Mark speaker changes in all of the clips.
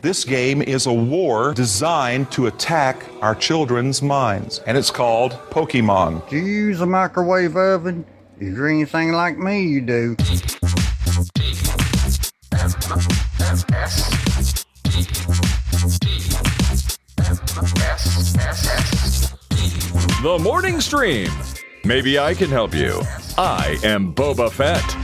Speaker 1: This game is a war designed to attack our children's minds, and it's called Pokemon.
Speaker 2: Do you use a microwave oven? If you're anything like me, you do.
Speaker 3: The Morning Stream. Maybe I can help you. I am Boba Fett.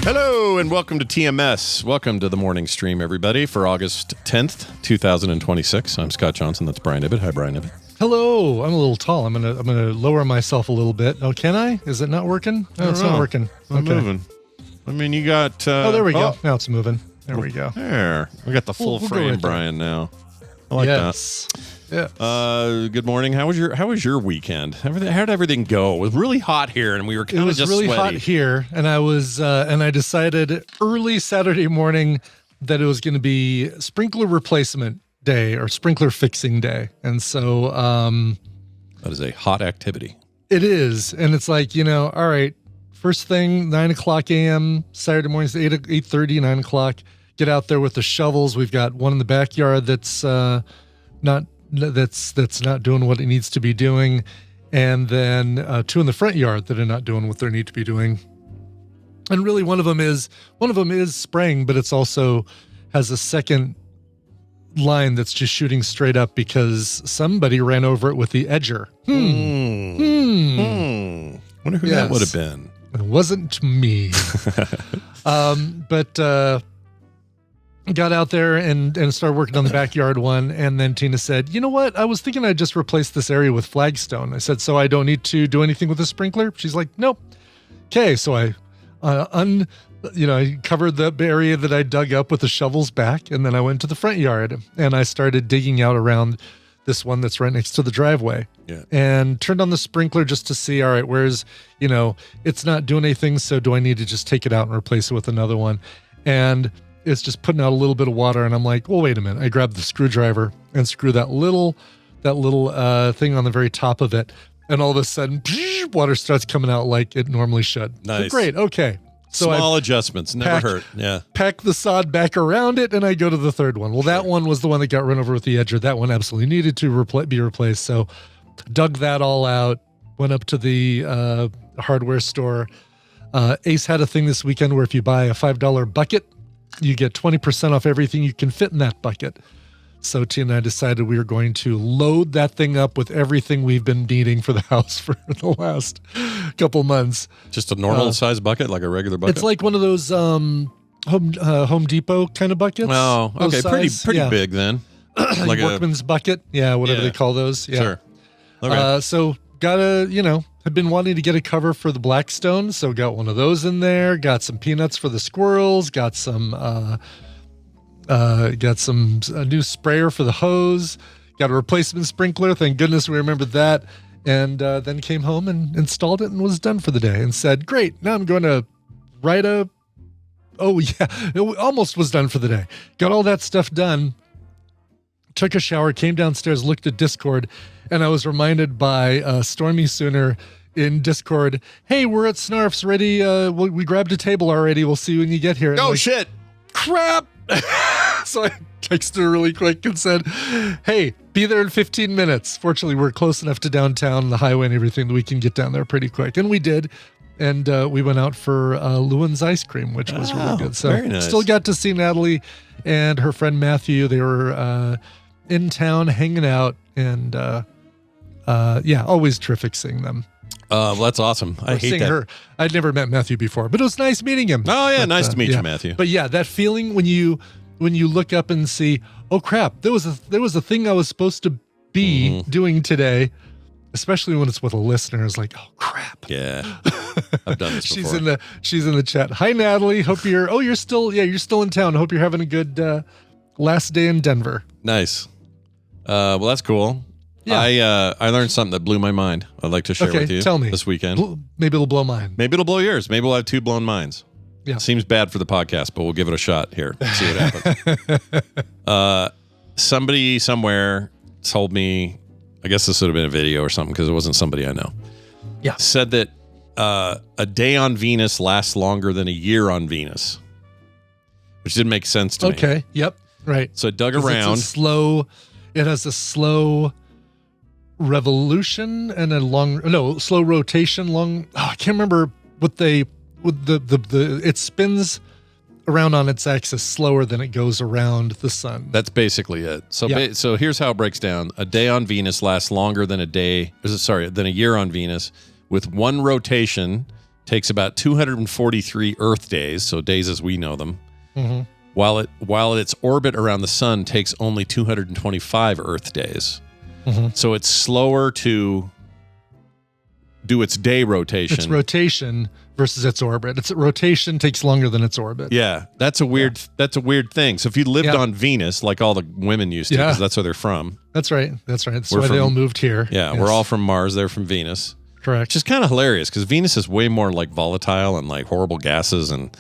Speaker 4: Hello and welcome to TMS. Welcome to the morning stream, everybody, for August 10th, 2026. I'm Scott Johnson. That's Brian Ibbett. Hi, Brian Ibbett.
Speaker 5: Hello. I'm a little tall. I'm gonna lower myself a little bit. Oh, can I? Is it not working? No, it's not working.
Speaker 4: I'm moving. I mean, you got...
Speaker 5: oh, there we go. Now it's moving. There we go.
Speaker 4: There. We got the full frame, Brian, now. I like that.
Speaker 5: Yeah.
Speaker 4: Good morning. How was your weekend? How did everything go? It was really hot here, and we were kind of just
Speaker 5: really
Speaker 4: sweaty.
Speaker 5: hot here, and I decided early Saturday morning that it was going to be sprinkler replacement day or sprinkler fixing day, and so
Speaker 4: that is a hot activity.
Speaker 5: It is, and it's like, all right, first thing 9:00 a.m. Saturday mornings, 8:30, 9 o'clock. Get out there with the shovels. We've got one in the backyard that's not doing what it needs to be doing, and then two in the front yard that are not doing what they need to be doing. And really, one of them is spraying, but it's also has a second line that's just shooting straight up because somebody ran over it with the edger.
Speaker 4: Wonder who that would have been.
Speaker 5: It wasn't me. But got out there and started working on the backyard one. And then Tina said, you know what? I was thinking I'd just replace this area with flagstone. I said, so I don't need to do anything with the sprinkler? She's like, nope. Okay. So I I covered the area that I dug up with the shovels back. And then I went to the front yard and I started digging out around this one that's right next to the driveway.
Speaker 4: Yeah.
Speaker 5: And turned on the sprinkler just to see, all right, where's, it's not doing anything. So do I need to just take it out and replace it with another one? And it's just putting out a little bit of water. And I'm like, well, wait a minute. I grabbed the screwdriver and screw that little thing on the very top of it. And all of a sudden, water starts coming out like it normally should.
Speaker 4: Nice.
Speaker 5: So great. Okay. So
Speaker 4: Small adjustments. Never hurt. Yeah.
Speaker 5: Pack the sod back around it, and I go to the third one. Well, that one was the one that got run over with the edger. That one absolutely needed to be replaced. So dug that all out, went up to the hardware store. Ace had a thing this weekend where if you buy a $5 bucket, you get 20% off everything you can fit in that bucket. So Tina and I decided we were going to load that thing up with everything we've been needing for the house for the last couple months.
Speaker 4: Just a normal size bucket, like a regular bucket?
Speaker 5: It's like one of those Home Depot kind of buckets.
Speaker 4: Oh, okay. Pretty big then.
Speaker 5: Like a workman's bucket. Yeah, whatever they call those. Yeah.
Speaker 4: Sure. Okay.
Speaker 5: So have been wanting to get a cover for the Blackstone, so got one of those in there, got some peanuts for the squirrels, got some a new sprayer for the hose, got a replacement sprinkler. Thank goodness we remembered that. And then came home and installed it and was done for the day and said, great, now I'm going to write it almost was done for the day. Got all that stuff done, took a shower, came downstairs, looked at Discord, and I was reminded by Stormy Sooner in Discord, hey, we're at Snarf's ready. We grabbed a table already. We'll see you when you get here.
Speaker 4: Oh, shit.
Speaker 5: Crap. So I texted her really quick and said, hey, be there in 15 minutes. Fortunately, we're close enough to downtown, the highway and everything that we can get down there pretty quick. And we did. And we went out for Lewin's ice cream, which was really good. So
Speaker 4: very nice.
Speaker 5: Still got to see Natalie and her friend Matthew. They were in town hanging out. And always terrific seeing them.
Speaker 4: Well, that's awesome. I hate that.
Speaker 5: Her. I'd never met Matthew before, but it was nice meeting him.
Speaker 4: Oh, yeah. Nice to meet you, Matthew.
Speaker 5: But yeah, that feeling when you look up and see, oh crap, there was a thing I was supposed to be doing today, especially when it's with a listener. It's like, oh crap.
Speaker 4: Yeah. I've done this before.
Speaker 5: She's in the chat. Hi, Natalie. Hope you're still in town. Hope you're having a good last day in Denver.
Speaker 4: Nice. Well, that's cool. Yeah. I learned something that blew my mind. I'd like to share with you.
Speaker 5: Tell me.
Speaker 4: This weekend.
Speaker 5: Maybe it'll blow mine.
Speaker 4: Maybe it'll blow yours. Maybe we'll have two blown minds.
Speaker 5: Yeah.
Speaker 4: Seems bad for the podcast, but we'll give it a shot here. See what happens. Somebody somewhere told me, I guess this would have been a video or something because it wasn't somebody I know.
Speaker 5: Yeah.
Speaker 4: Said that a day on Venus lasts longer than a year on Venus, which didn't make sense to me.
Speaker 5: Okay. Yep. Right.
Speaker 4: So I dug around.
Speaker 5: It has a slow revolution and slow rotation. I can't remember what it spins around on its axis slower than it goes around the sun.
Speaker 4: That's basically it. So
Speaker 5: Yep.
Speaker 4: So here's how it breaks down. A day on Venus lasts longer than than a year on Venus, with one rotation takes about 243 Earth days, so days as we know them.
Speaker 5: Mm-hmm.
Speaker 4: While its orbit around the sun takes only 225 Earth days.
Speaker 5: Mm-hmm.
Speaker 4: So it's slower to do its day rotation.
Speaker 5: Its rotation versus its orbit. Its rotation takes longer than its orbit.
Speaker 4: Yeah, that's a weird thing. So if you lived
Speaker 5: Yeah.
Speaker 4: on Venus, like all the women used to, because
Speaker 5: Yeah.
Speaker 4: that's where they're from.
Speaker 5: That's right. That's
Speaker 4: We're
Speaker 5: why they
Speaker 4: from-
Speaker 5: all moved here.
Speaker 4: Yeah,
Speaker 5: Yes.
Speaker 4: we're all from Mars. They're from Venus.
Speaker 5: correct.
Speaker 4: Which is kind of hilarious because Venus is way more like volatile and like horrible gases and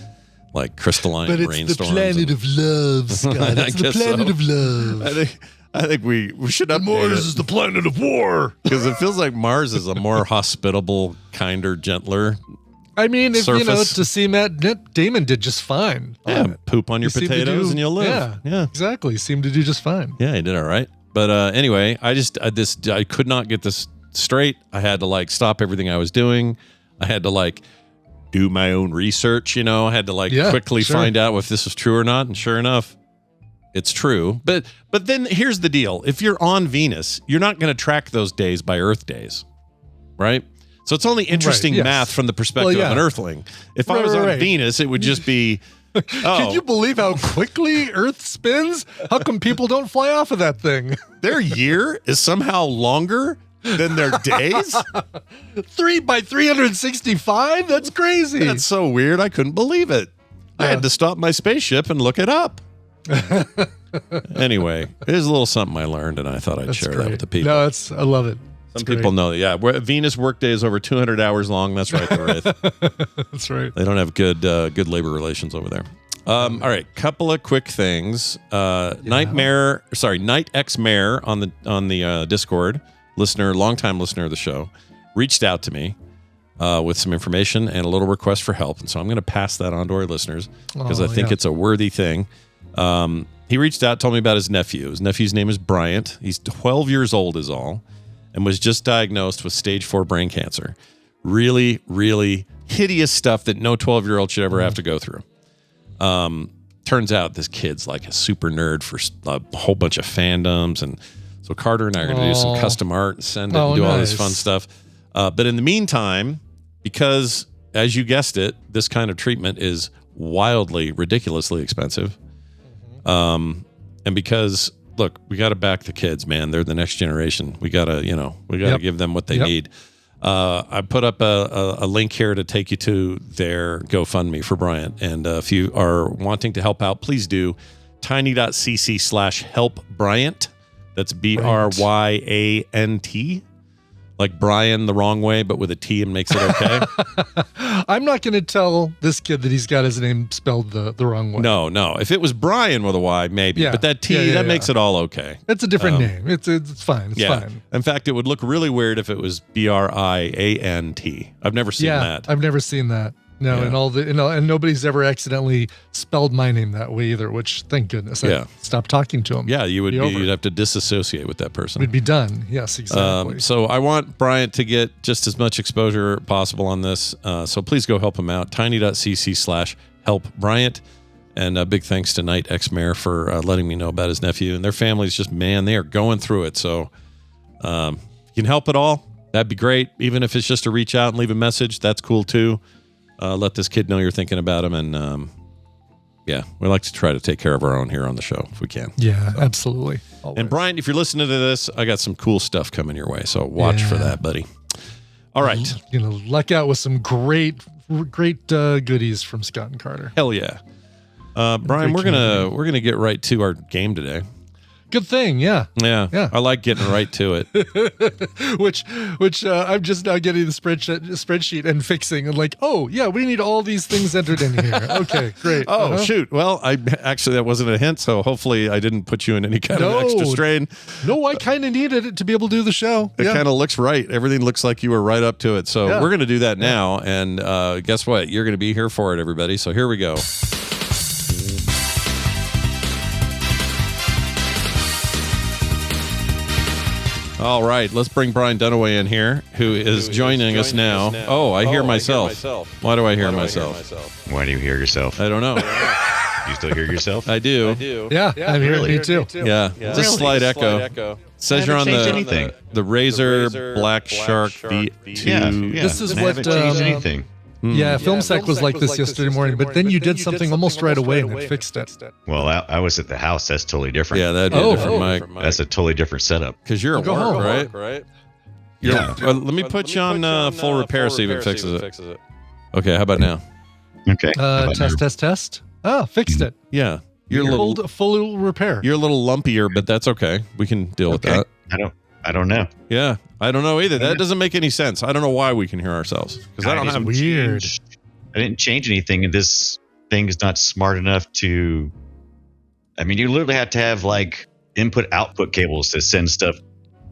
Speaker 4: like crystalline
Speaker 5: But it's the
Speaker 4: rainstorms.
Speaker 5: planet of love, Scott.
Speaker 4: I
Speaker 5: It's the
Speaker 4: guess
Speaker 5: planet
Speaker 4: so.
Speaker 5: of love.
Speaker 4: I think we should update it
Speaker 5: the planet of war.
Speaker 4: because it feels like Mars is a more hospitable, kinder, gentler.
Speaker 5: I mean, if
Speaker 4: Surface.
Speaker 5: to see Matt Damon did just fine. on
Speaker 4: Yeah,
Speaker 5: it.
Speaker 4: poop on your
Speaker 5: He seemed to
Speaker 4: potatoes
Speaker 5: do-
Speaker 4: and you'll live. Yeah.
Speaker 5: exactly. Seemed to do just fine.
Speaker 4: Yeah, he did all right. But anyway, I could not get this straight. I had to like stop everything I was doing. I had to like do my own research, I had to like
Speaker 5: Yeah,
Speaker 4: quickly
Speaker 5: sure.
Speaker 4: find out if this was true or not. And sure enough, it's true. But then here's the deal. If you're on Venus, you're not going to track those days by Earth days, right? So it's only interesting
Speaker 5: yes.
Speaker 4: math from the perspective
Speaker 5: Well,
Speaker 4: of an
Speaker 5: yeah.
Speaker 4: Earthling. If I was on
Speaker 5: Right.
Speaker 4: Venus, it would just be,
Speaker 5: Can you believe how quickly Earth spins? How come people don't fly off of that thing?
Speaker 4: their year is somehow longer than their days?
Speaker 5: 3 by 365? That's crazy.
Speaker 4: That's so weird. I couldn't believe it. I had to stop my spaceship and look it up. Anyway, here's a little something I learned, and I thought I'd
Speaker 5: That's
Speaker 4: share
Speaker 5: great.
Speaker 4: that with the people.
Speaker 5: No, I love it.
Speaker 4: Some people know that. Yeah, Venus workday is over 200 hours long. That's right, they're right.
Speaker 5: That's right.
Speaker 4: They don't have good labor relations over there. All right, couple of quick things. Night X Mayor on the Discord, longtime listener of the show, reached out to me with some information and a little request for help, and so I'm going to pass that on to our listeners because I think it's a worthy thing. He reached out, told me about his nephew. His nephew's name is Bryant. He's 12 years old is all, and was just diagnosed with stage 4 brain cancer. Really, really hideous stuff that no 12-year-old should ever have to go through. Turns out this kid's like a super nerd for a whole bunch of fandoms. And so Carter and I are going to do some custom art and send it and do all this
Speaker 5: nice.
Speaker 4: fun stuff. But in the meantime, because as you guessed it, this kind of treatment is wildly, ridiculously expensive. And because look, we got to back the kids, man. They're the next generation. We got to, give them what they need. I put up a link here to take you to their GoFundMe for Bryant. And if you are wanting to help out, please do tiny.cc/help Bryant. That's BRYANT. Like Brian the wrong way, but with a T and makes it okay.
Speaker 5: I'm not going to tell this kid that he's got his name spelled the wrong way.
Speaker 4: No. If it was Brian with a Y, maybe.
Speaker 5: Yeah.
Speaker 4: But that T, that makes it all okay.
Speaker 5: It's a different name. It's fine. It's fine.
Speaker 4: In fact, it would look really weird if it was BRIANT. I've never seen that.
Speaker 5: I've never seen that. No,
Speaker 4: Yeah.
Speaker 5: and nobody's ever accidentally spelled my name that way either. Which, thank goodness, I stopped talking to him.
Speaker 4: Yeah,
Speaker 5: It'd be over.
Speaker 4: you'd have to disassociate with that person.
Speaker 5: We'd be done. Yes, exactly.
Speaker 4: So I want Bryant to get just as much exposure possible on this. So please go help him out. Tiny.cc/help Bryant. And a big thanks to Night X Mayor for letting me know about his nephew. And their family's just, man, they are going through it. So you can help at all. That'd be great. Even if it's just to reach out and leave a message, that's cool too. Let this kid know you're thinking about him. And we like to try to take care of our own here on the show if we can.
Speaker 5: Yeah, absolutely. Always.
Speaker 4: And Brian, if you're listening to this, I got some cool stuff coming your way. So watch for that, buddy. All right.
Speaker 5: Luck out with some great goodies from Scott and Carter.
Speaker 4: Hell yeah. Brian, we're gonna get right to our game today.
Speaker 5: Good thing, yeah.
Speaker 4: Yeah. I like getting right to it.
Speaker 5: which I'm just now getting the spreadsheet and fixing and like, oh yeah, we need all these things entered in here. Okay, great.
Speaker 4: Oh shoot. Well, that wasn't a hint, so hopefully I didn't put you in any kind of extra strain.
Speaker 5: No, I kind of needed it to be able to do the show.
Speaker 4: It kind of looks right. Everything looks like you were right up to it. So we're going to do that now, and guess what? You're going to be here for it, everybody. So here we go. All right, let's bring Brian Dunaway in here, who is joining us now. Oh, I hear myself. Why do I hear myself?
Speaker 6: Why do you hear yourself?
Speaker 4: I don't know.
Speaker 6: You still hear yourself?
Speaker 4: I do.
Speaker 5: Yeah, I'm hearing me too.
Speaker 4: Yeah, just a slight echo. Says you're on the Razer Black Shark V2.
Speaker 6: Yeah.
Speaker 5: This is
Speaker 6: I
Speaker 5: what
Speaker 6: haven't changed anything.
Speaker 5: Yeah, FilmSec was like this yesterday morning, but then you did something almost right away and it fixed it.
Speaker 6: Well, I was at the house. That's totally different.
Speaker 4: Yeah, that'd be a different mic.
Speaker 6: That's a totally different setup.
Speaker 4: Because you're at work, right?
Speaker 6: Yeah.
Speaker 4: Let me put you on full repair, see if it fixes it. Okay, how about now?
Speaker 6: Okay.
Speaker 5: Test. Oh, fixed it.
Speaker 4: Yeah. You're a little
Speaker 5: full repair.
Speaker 4: You're a little lumpier, but that's okay. We can deal with that.
Speaker 6: I don't know.
Speaker 4: Yeah, I don't know either. That doesn't make any sense. I don't know why we can hear ourselves because I don't have
Speaker 5: weird.
Speaker 6: I didn't change anything, and this thing is not smart enough to. I mean, you literally have to have like input-output cables to send stuff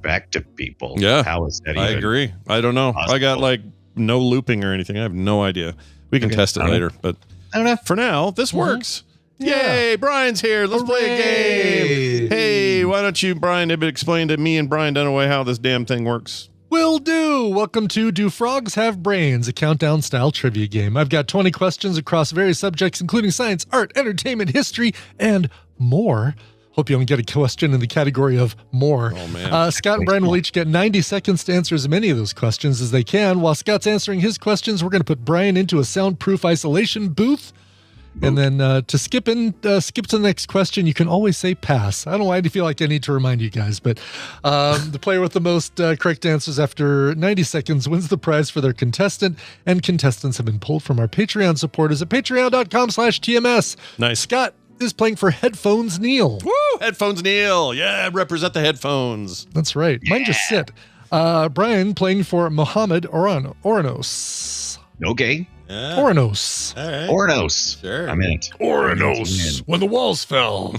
Speaker 6: back to people.
Speaker 4: Yeah,
Speaker 6: how is that?
Speaker 4: I agree. I don't know.
Speaker 6: Possible?
Speaker 4: I got like no looping or anything. I have no idea. We can test it later, but
Speaker 6: I don't know.
Speaker 4: For now, this works. Yay, Brian's here. Let's play a game. Hey, why don't you, Brian, explain to me and Brian Dunaway how this damn thing works?
Speaker 5: Will do. Welcome to Do Frogs Have Brains, a countdown-style trivia game. I've got 20 questions across various subjects, including science, art, entertainment, history, and more. Hope you don't get a question in the category of more.
Speaker 4: Oh, man.
Speaker 5: Scott and Brian will each get 90 seconds to answer as many of those questions as they can. While Scott's answering his questions, we're going to put Brian into a soundproof isolation booth. And then to skip to the next question, you can always say pass. I don't know why I feel like I need to remind you guys, but the player with the most correct answers after 90 seconds wins the prize for their contestant, and contestants have been pulled from our Patreon supporters at patreon.com/TMS.
Speaker 4: Nice.
Speaker 5: Scott is playing for Headphones Neil.
Speaker 4: Woo! Headphones Neil. Yeah, represent the headphones.
Speaker 5: That's right. Mine just sit. Brian playing for Mohammed Oranos.
Speaker 6: Okay.
Speaker 4: Yeah.
Speaker 5: Oranos.
Speaker 4: All right.
Speaker 6: Oranos.
Speaker 4: Sure.
Speaker 6: I'm in it.
Speaker 5: Oranos. When the walls fell.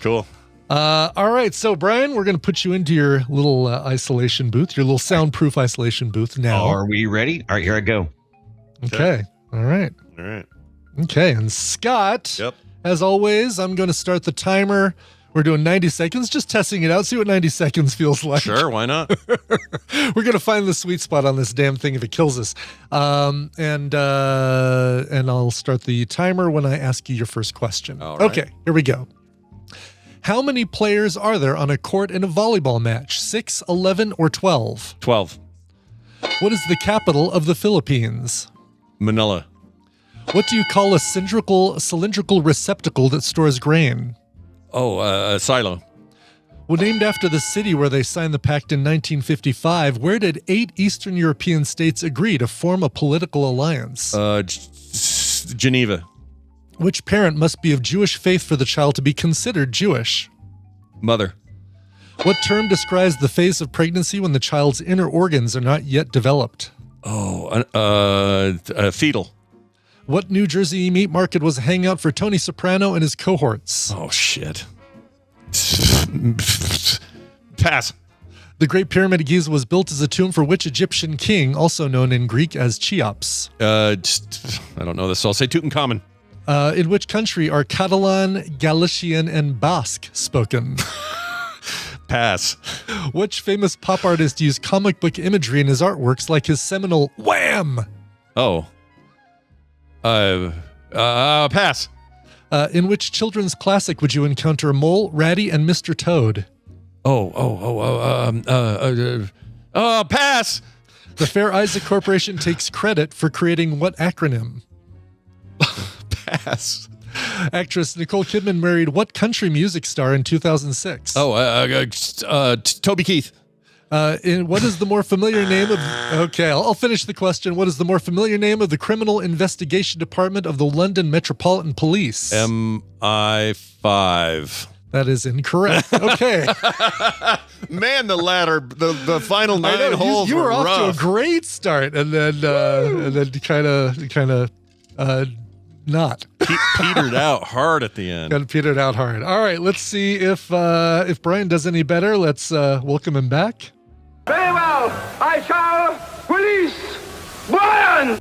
Speaker 4: Cool.
Speaker 5: All right. So, Brian, we're going to put you into your little isolation booth, your little soundproof isolation booth now.
Speaker 6: Are we ready? All right, here I go.
Speaker 5: Okay. All right.
Speaker 4: All right.
Speaker 5: Okay. And Scott, as always, I'm going to start the timer. We're doing 90 seconds, just testing it out, see what 90 seconds feels like.
Speaker 4: Sure, why not?
Speaker 5: We're going to find the sweet spot on this damn thing if it kills us. And I'll start the timer when I ask you your first question.
Speaker 4: All right.
Speaker 5: Okay, here we go. How many players are there on a court in a volleyball match? 6, 11, or 12?
Speaker 4: 12.
Speaker 5: What is the capital of the Philippines?
Speaker 4: Manila.
Speaker 5: What do you call a cylindrical receptacle that stores grain?
Speaker 4: Oh, silo.
Speaker 5: Well, named after the city where they signed the pact in 1955, where did 8 Eastern European states agree to form a political alliance?
Speaker 4: Geneva.
Speaker 5: Which parent must be of Jewish faith for the child to be considered Jewish?
Speaker 4: Mother.
Speaker 5: What term describes the phase of pregnancy when the child's inner organs are not yet developed?
Speaker 4: Fetal.
Speaker 5: What New Jersey meat market was a hangout for Tony Soprano and his cohorts?
Speaker 4: Oh, shit. Pass.
Speaker 5: The Great Pyramid of Giza was built as a tomb for which Egyptian king, also known in Greek as Cheops?
Speaker 4: I don't know this, so I'll say Tootin Common.
Speaker 5: In which country are Catalan, Galician, and Basque spoken?
Speaker 4: Pass.
Speaker 5: Which famous pop artist used comic book imagery in his artworks like his seminal Wham!
Speaker 4: Oh. Pass.
Speaker 5: In which children's classic would you encounter Mole, Ratty, and Mr. Toad?
Speaker 4: Pass.
Speaker 5: The Fair Isaac Corporation takes credit for creating what acronym?
Speaker 4: Pass.
Speaker 5: Actress Nicole Kidman married what country music star in 2006?
Speaker 4: Toby Keith.
Speaker 5: What is the more familiar name of... Okay, I'll finish the question. What is the more familiar name of the Criminal Investigation Department of the London Metropolitan Police?
Speaker 4: MI5.
Speaker 5: That is incorrect. Okay.
Speaker 4: Man, the ladder, the final
Speaker 5: I know,
Speaker 4: nine holes
Speaker 5: you were off
Speaker 4: rough.
Speaker 5: to a great start, and then kind of not.
Speaker 4: Petered out hard at the end.
Speaker 5: Kind of petered out hard. All right, let's see if Brian does any better. Let's welcome him back.
Speaker 7: Very well. I shall release Brian.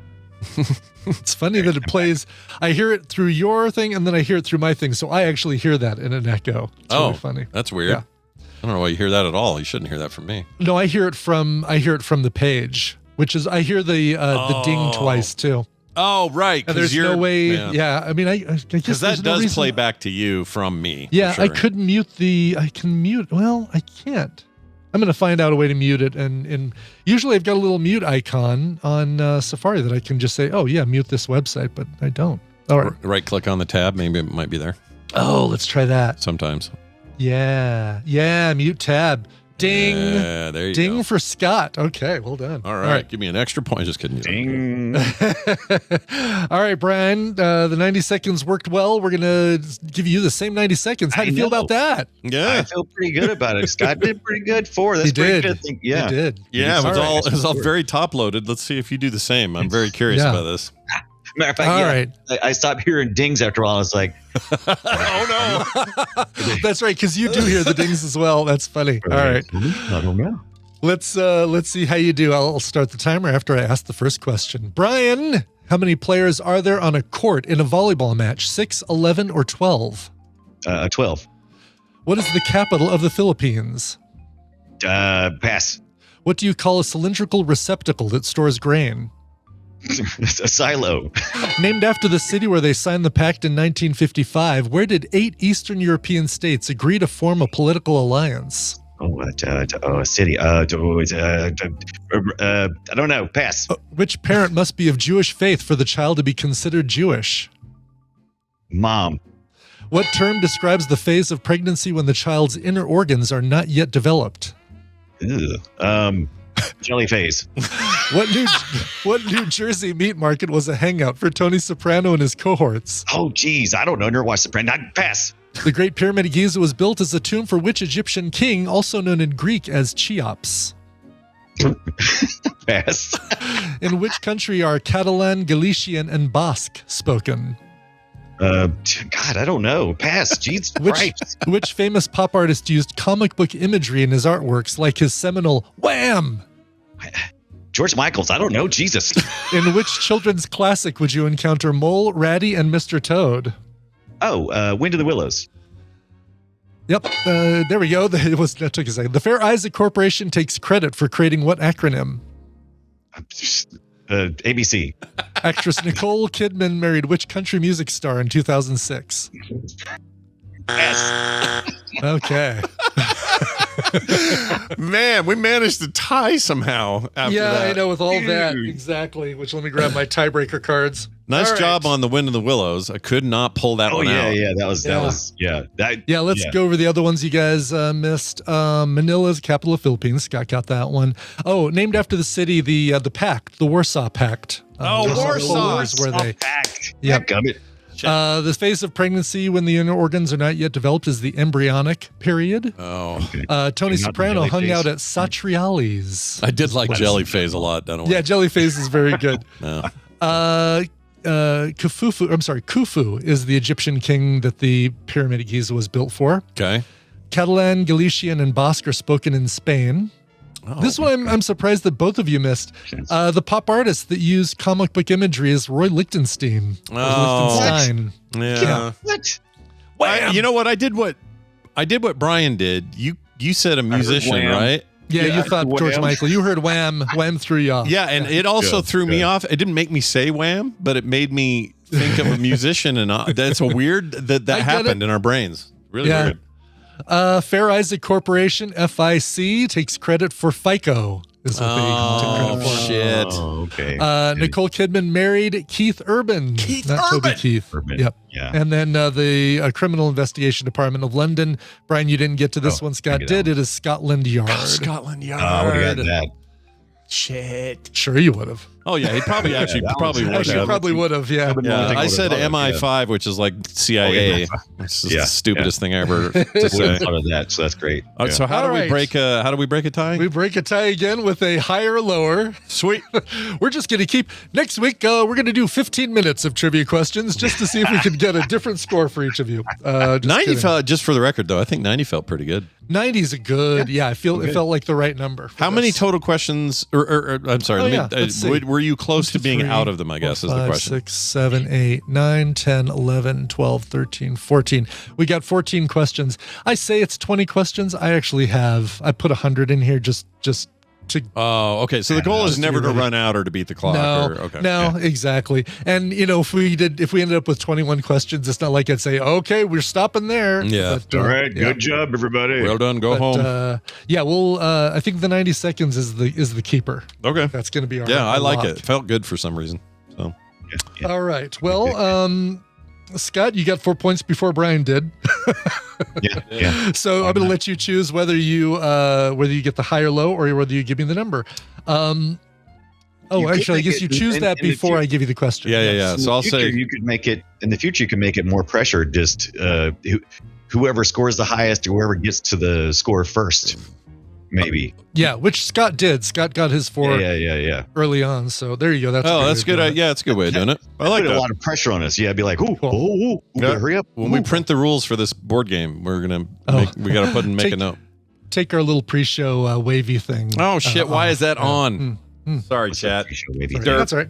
Speaker 5: It's funny that it plays. I hear it through your thing, and then I hear it through my thing, so I actually hear that in an echo. It's really funny.
Speaker 4: That's weird.
Speaker 5: Yeah.
Speaker 4: I don't know why you hear that at all. You shouldn't hear that from me.
Speaker 5: No, I hear it from the page, which is I hear the ding twice too.
Speaker 4: Oh, right.
Speaker 5: And there's no way. Yeah. I mean, I guess
Speaker 4: because that
Speaker 5: there's no
Speaker 4: does
Speaker 5: reason-
Speaker 4: play back to you from me.
Speaker 5: Yeah,
Speaker 4: for
Speaker 5: I
Speaker 4: sure.
Speaker 5: could mute I can mute. Well, I can't. I'm going to find out a way to mute it. And usually I've got a little mute icon on Safari that I can just say, oh, yeah, mute this website, but I don't. All right.
Speaker 4: Right click on the tab. Maybe it might be there
Speaker 5: Oh, let's try that.
Speaker 4: sometimes.
Speaker 5: Yeah. Yeah. Mute tab. Ding.
Speaker 4: Yeah, there you
Speaker 5: Ding
Speaker 4: go.
Speaker 5: for Scott. Okay. Well done.
Speaker 4: All right. Give me an extra point. Just kidding.
Speaker 6: Ding.
Speaker 5: All right, Brian. The 90 seconds worked well. We're going to give you the same 90 seconds. How do you feel about that?
Speaker 6: I
Speaker 4: Yeah.
Speaker 6: feel pretty good about it. Scott did pretty good for. That's
Speaker 5: He
Speaker 6: pretty
Speaker 5: did.
Speaker 6: good. Thing. Yeah.
Speaker 5: He did.
Speaker 4: Yeah, it was
Speaker 5: All
Speaker 4: all
Speaker 5: right.
Speaker 4: it was all very top loaded. Let's see if you do the same. I'm very curious
Speaker 5: Yeah.
Speaker 4: about this.
Speaker 6: Matter of fact,
Speaker 5: All
Speaker 6: yeah,
Speaker 5: right.
Speaker 6: I stopped hearing dings after a while. I was like,
Speaker 4: Oh
Speaker 5: That's right, because you do hear the dings as well. That's funny. All right.
Speaker 6: I don't know.
Speaker 5: Let's see how you do. I'll start the timer after I ask the first question. Brian, how many players are there on a court in a volleyball match? 6, 11, or 12?
Speaker 6: 12.
Speaker 5: What is the capital of the Philippines?
Speaker 6: Pass.
Speaker 5: What do you call a cylindrical receptacle that stores grain?
Speaker 6: A silo.
Speaker 5: Named after the city where they signed the pact in 1955, where did 8 Eastern European states agree to form a political alliance?
Speaker 6: A city. I don't know. Pass.
Speaker 5: Which parent must be of Jewish faith for the child to be considered Jewish?
Speaker 6: Mom.
Speaker 5: What term describes the phase of pregnancy when the child's inner organs are not yet developed?
Speaker 6: Ew. Jelly face.
Speaker 5: What New Jersey meat market was a hangout for Tony Soprano and his cohorts?
Speaker 6: Oh, geez. I don't know. Never watched Soprano. Pass.
Speaker 5: The Great Pyramid of Giza was built as a tomb for which Egyptian king, also known in Greek as Cheops?
Speaker 6: Pass.
Speaker 5: In which country are Catalan, Galician, and Basque spoken?
Speaker 6: God, I don't know. Pass. Jesus Christ.
Speaker 5: Which famous pop artist used comic book imagery in his artworks, like his seminal Wham!
Speaker 6: George Michaels. I don't know. Jesus.
Speaker 5: In which children's classic would you encounter Mole, Ratty, and Mr. Toad?
Speaker 6: Oh, Wind of the Willows.
Speaker 5: Yep, there we go. That took a second. The Fair Isaac Corporation takes credit for creating what acronym?
Speaker 6: ABC.
Speaker 5: Actress Nicole Kidman married which country music star in 2006?
Speaker 6: Pass.
Speaker 5: Okay.
Speaker 4: Man, we managed to tie somehow after
Speaker 5: Yeah,
Speaker 4: that.
Speaker 5: I know, with all that. Exactly. Which, let me grab my tiebreaker cards.
Speaker 4: Nice
Speaker 5: All right.
Speaker 4: job on the Wind of the Willows. I could not pull that
Speaker 6: Oh,
Speaker 4: one
Speaker 6: yeah,
Speaker 4: out.
Speaker 6: yeah. That was,
Speaker 5: Yeah, let's go over the other ones you guys missed. Manila's capital of Philippines. Scott got that one. Oh, named after the city, the Pact, the Warsaw Pact.
Speaker 4: Warsaw.
Speaker 5: Wars where they.
Speaker 6: Fact.
Speaker 5: Yep.
Speaker 6: Gummit.
Speaker 5: The phase of pregnancy when the inner organs are not yet developed is the embryonic period.
Speaker 4: Oh,
Speaker 5: Tony
Speaker 6: Not the
Speaker 5: Soprano
Speaker 6: jelly
Speaker 5: hung
Speaker 6: face.
Speaker 5: out at Satriali's.
Speaker 4: I did like Jellyface a lot. Don't
Speaker 5: Yeah, Jellyface is very good.
Speaker 4: No.
Speaker 5: Khufu is the Egyptian king that the Pyramid of Giza was built for.
Speaker 4: Okay.
Speaker 5: Catalan, Galician, and Basque are spoken in Spain.
Speaker 4: Oh,
Speaker 5: This one I'm surprised that both of you missed. The pop artist that used comic book imagery is Roy Lichtenstein. Or
Speaker 4: Oh.
Speaker 5: Lichtenstein.
Speaker 4: Yeah.
Speaker 6: What?
Speaker 4: You know what? I did what Brian did. You said a musician,
Speaker 6: Wham.
Speaker 4: right?
Speaker 5: Yeah, you thought George
Speaker 6: Wham.
Speaker 5: Michael. You heard Wham. Wham threw you off.
Speaker 4: Yeah, and it also threw me off. It didn't make me say Wham, but it made me think of a musician, and that's a weird that
Speaker 5: I get
Speaker 4: happened
Speaker 5: it.
Speaker 4: in our brains. Really
Speaker 5: Yeah.
Speaker 4: weird.
Speaker 5: Fair Isaac Corporation, FIC, takes credit for FICO, is what they took credit for.
Speaker 4: Shit.
Speaker 6: Oh, okay.
Speaker 5: Nicole Kidman married Keith Urban. Not Toby Keith.
Speaker 6: Urban.
Speaker 5: Yep.
Speaker 6: Yeah.
Speaker 5: And then the Criminal Investigation Department of London. Brian, you didn't get to this one. Scott
Speaker 6: get
Speaker 5: did. It is Scotland Yard.
Speaker 4: Scotland Yard.
Speaker 6: I would have got that.
Speaker 4: Shit.
Speaker 5: Sure you would have.
Speaker 4: Oh yeah, he probably probably would
Speaker 5: Actually,
Speaker 4: have.
Speaker 5: probably would have. Yeah.
Speaker 4: Yeah, I said MI5, which is like CIA. It's just the stupidest thing ever to say.
Speaker 6: Thought of that, so that's great.
Speaker 4: So how
Speaker 5: All
Speaker 4: do we
Speaker 5: right.
Speaker 4: break a tie?
Speaker 5: We break a tie again with a higher or lower.
Speaker 4: Sweet.
Speaker 5: We're just going to keep next week. We're going to do 15 minutes of trivia questions just to see if we can get a different score for each of you.
Speaker 4: 90
Speaker 5: kidding.
Speaker 4: felt, just for the record though, I think 90 felt pretty good.
Speaker 5: 90 is a good. Yeah, it felt like the right number. for
Speaker 4: How many
Speaker 5: this.
Speaker 4: total questions? Or I'm sorry.
Speaker 5: Oh,
Speaker 4: let me-
Speaker 5: yeah, let's see.
Speaker 4: were you close to being
Speaker 5: 3,
Speaker 4: out of them? I guess is the
Speaker 5: 5,
Speaker 4: question.
Speaker 5: 6, 7, 8, 9, 10, 11, 12, 13, 14. We got 14 questions. I say it's 20 questions. I put 100 in here just to
Speaker 4: Oh, okay. So the goal is
Speaker 5: Just
Speaker 4: never
Speaker 5: to
Speaker 4: to
Speaker 5: be ready.
Speaker 4: run out or to beat the clock.
Speaker 5: No, exactly. And if we ended up with 21 questions, it's not like I'd say, okay, we're stopping there.
Speaker 4: Yeah.
Speaker 5: But,
Speaker 6: All right,
Speaker 5: yeah.
Speaker 6: good job, everybody.
Speaker 4: Well done. Go home.
Speaker 5: We'll. I think the 90 seconds is the keeper.
Speaker 4: Okay.
Speaker 5: That's going to be our.
Speaker 4: Yeah, I
Speaker 5: our
Speaker 4: like
Speaker 5: lock.
Speaker 4: it. Felt good for some reason. So
Speaker 5: All right. Well, Scott, you got 4 points before Brian did.
Speaker 6: Yeah.
Speaker 5: So I'm going to let you choose whether you get the high or low, or whether you give me the number.
Speaker 6: You could
Speaker 5: Actually, I
Speaker 6: make
Speaker 5: guess
Speaker 6: it
Speaker 5: you choose
Speaker 6: in-
Speaker 5: that
Speaker 6: in the
Speaker 5: before I give you the question.
Speaker 4: yeah. So I'll say
Speaker 6: you could make it in the future. You can make it more pressure. Just whoever scores the highest, or whoever gets to the score first, maybe.
Speaker 5: Yeah, which Scott did. Scott got his 4
Speaker 6: Yeah.
Speaker 5: early on. So there you go. That's a
Speaker 4: that's
Speaker 5: good.
Speaker 4: good.
Speaker 5: way to do it.
Speaker 4: Yeah, that's a good way of doing it. I like
Speaker 6: Put a
Speaker 4: that.
Speaker 6: lot of pressure on us. Yeah, I'd be like, ooh,
Speaker 5: Cool.
Speaker 6: we better hurry up.
Speaker 4: When we print the rules for this board game, we're gonna we got to put and make a note.
Speaker 5: Take our little pre-show wavy thing.
Speaker 4: Oh shit! Why is that
Speaker 5: Yeah.
Speaker 4: on? Sorry, chat.
Speaker 5: That's all right.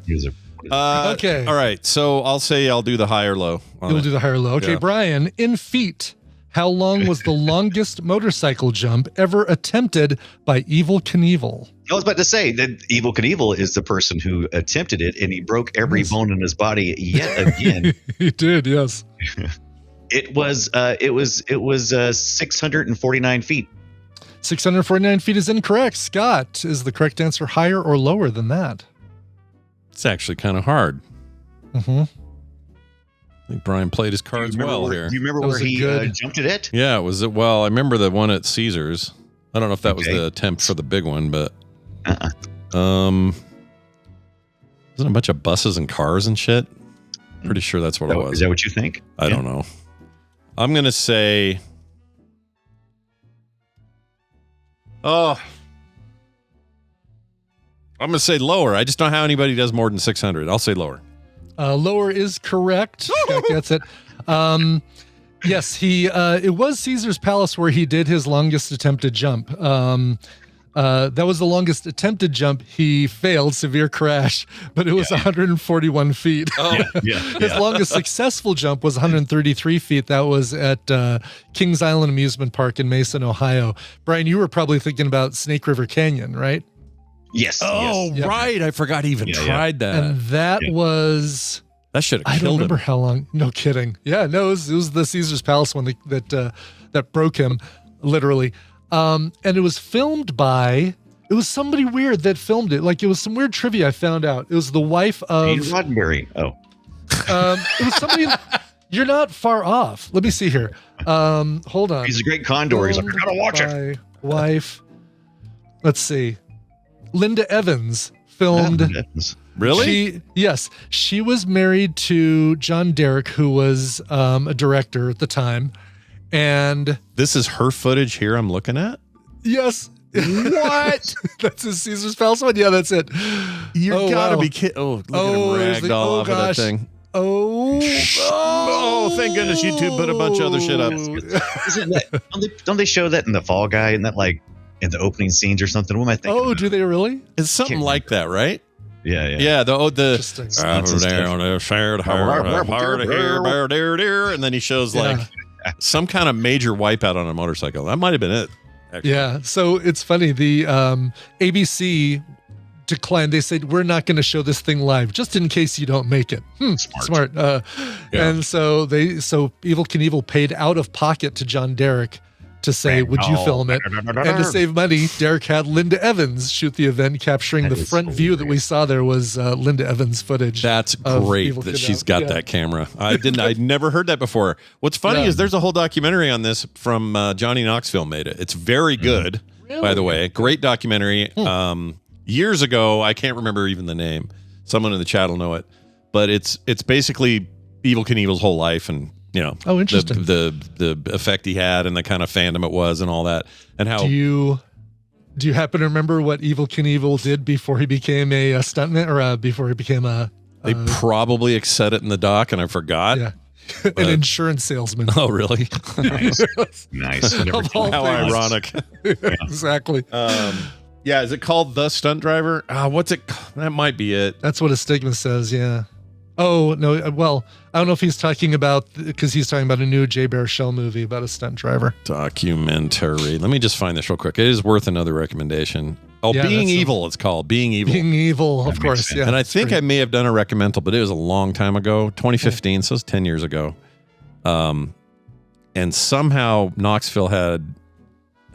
Speaker 5: Okay.
Speaker 4: All right. So I'll say I'll do the high or low. on
Speaker 5: You'll
Speaker 4: it.
Speaker 5: do the high or low. Okay,
Speaker 4: Yeah.
Speaker 5: Brian, in feet, how long was the longest motorcycle jump ever attempted by Evil Knievel?
Speaker 6: I was about to say that Evil Knievel is the person who attempted it, and he broke every bone in his body yet again.
Speaker 5: He did, yes.
Speaker 6: It was 649 feet.
Speaker 5: 649 feet is incorrect. Scott, is the correct answer higher or lower than that?
Speaker 4: It's actually kind of hard.
Speaker 5: Mm-hmm.
Speaker 4: I think Brian played his cards well here.
Speaker 6: Do you remember
Speaker 5: That was
Speaker 6: where
Speaker 5: a
Speaker 6: he
Speaker 5: good-
Speaker 6: jumped it at?
Speaker 4: Yeah, was it? Well, I remember the one at Caesars. I don't know if that was
Speaker 6: Okay.
Speaker 4: the attempt for the big one, but
Speaker 6: Uh-uh.
Speaker 4: wasn't a bunch of buses and cars and shit. Pretty sure that's what it was.
Speaker 6: Is that what you think?
Speaker 4: I don't know. I'm gonna say. Oh, I'm gonna say lower. I just don't know how anybody does more than 600. I'll say lower.
Speaker 5: Lower is correct. Scott gets it. Yes, it was Caesar's Palace where he did his longest attempted jump. That was the longest attempted jump. He failed, severe crash, but it was 141 feet.
Speaker 4: Oh,
Speaker 5: His longest successful jump was 133 feet. That was at Kings Island Amusement Park in Mason, Ohio. Brian, you were probably thinking about Snake River Canyon, right?
Speaker 6: Yes.
Speaker 4: Oh,
Speaker 6: yes.
Speaker 5: Yep.
Speaker 4: right. I forgot he even
Speaker 6: Yeah, yeah.
Speaker 4: tried that.
Speaker 5: And that was,
Speaker 4: That should have
Speaker 5: I don't
Speaker 4: killed
Speaker 5: remember
Speaker 4: him.
Speaker 5: how long. No kidding. Yeah, no, it was the Caesar's Palace one that broke him, literally. And it was filmed by, it was somebody weird that filmed it. Like, it was some weird trivia I found out. It was the wife of,
Speaker 6: Gene Roddenberry. Oh,
Speaker 5: it was somebody, you're not far off. Let me see here. Hold on.
Speaker 6: he's a great condor. He's like, I gotta watch it.
Speaker 5: Filmed by Wife. Let's see. Linda Evans filmed.
Speaker 4: Really?
Speaker 5: She was married to John Derrick, who was a director at the time. And
Speaker 4: This is her footage here I'm looking at?
Speaker 5: yes. What? That's his Caesar's Palace one? Yeah, that's it.
Speaker 4: You gotta
Speaker 5: wow.
Speaker 4: be kidding. Oh, look
Speaker 5: Oh,
Speaker 4: at him
Speaker 5: there's
Speaker 4: ragged
Speaker 5: the-
Speaker 4: all
Speaker 5: oh,
Speaker 4: off of that
Speaker 5: gosh.
Speaker 4: thing.
Speaker 5: Oh,
Speaker 4: thank goodness YouTube put a bunch of other shit up.
Speaker 6: Isn't that, don't they show that in the Fall Guy? Isn't that like in the opening scenes or something? What am I thinking?
Speaker 5: Oh,
Speaker 6: about?
Speaker 5: do they really?
Speaker 4: It's something
Speaker 6: Can't
Speaker 4: like that, right?
Speaker 6: Yeah.
Speaker 4: Yeah, the
Speaker 5: Interesting.
Speaker 6: Lots of stuff.
Speaker 4: and then he shows like some kind of major wipeout on a motorcycle. That might have been it. Actually.
Speaker 5: Yeah. So it's funny. The ABC declined. They said, we're not going to show this thing live just in case you don't make it. Smart. And so Evil Knievel paid out of pocket to John Derrick to say, would you film it? And to save money, Derek had Linda Evans shoot the event, capturing the front view that we saw there was Linda Evans footage.
Speaker 4: That's
Speaker 5: of
Speaker 4: great
Speaker 5: Evil
Speaker 4: that
Speaker 5: Knievel.
Speaker 4: she's got
Speaker 5: Yeah.
Speaker 4: that camera. I'd never heard that before. What's funny
Speaker 5: Yeah.
Speaker 4: is there's a whole documentary on this from Johnny Knoxville made it. It's very good, by the way. Great documentary. Years ago, I can't remember even the name. Someone in the chat will know it, but it's basically Evel Knievel's whole life, and
Speaker 5: Oh, interesting.
Speaker 4: the effect he had and the kind of fandom it was and all that, and how.
Speaker 5: Do you happen to remember what Evel Knievel did before he became a stuntman, or before he became a?
Speaker 4: They probably said it in the doc, and I forgot.
Speaker 5: Yeah. An insurance salesman.
Speaker 4: Oh, really?
Speaker 6: Nice.
Speaker 5: Of all
Speaker 4: How
Speaker 5: things.
Speaker 4: ironic.
Speaker 5: Exactly.
Speaker 4: Yeah, is it called The Stunt Driver? What's it? That might be it.
Speaker 5: That's what a stigma says. Yeah. Oh no. Well, I don't know if he's talking about, because he's talking about a new Jay Baruchel movie about a stunt driver.
Speaker 4: Documentary. Let me just find this real quick. It is worth another recommendation. Oh,
Speaker 5: Yeah,
Speaker 4: Being
Speaker 5: that's
Speaker 4: Evil. It's called Being Evil.
Speaker 5: Being Evil, of
Speaker 6: That
Speaker 5: course.
Speaker 6: makes sense.
Speaker 5: Yeah.
Speaker 4: And I
Speaker 5: it's
Speaker 4: think
Speaker 5: great.
Speaker 4: I may have done a recommendal, but it was a long time ago, 2015, so it's 10 years ago. And somehow Knoxville had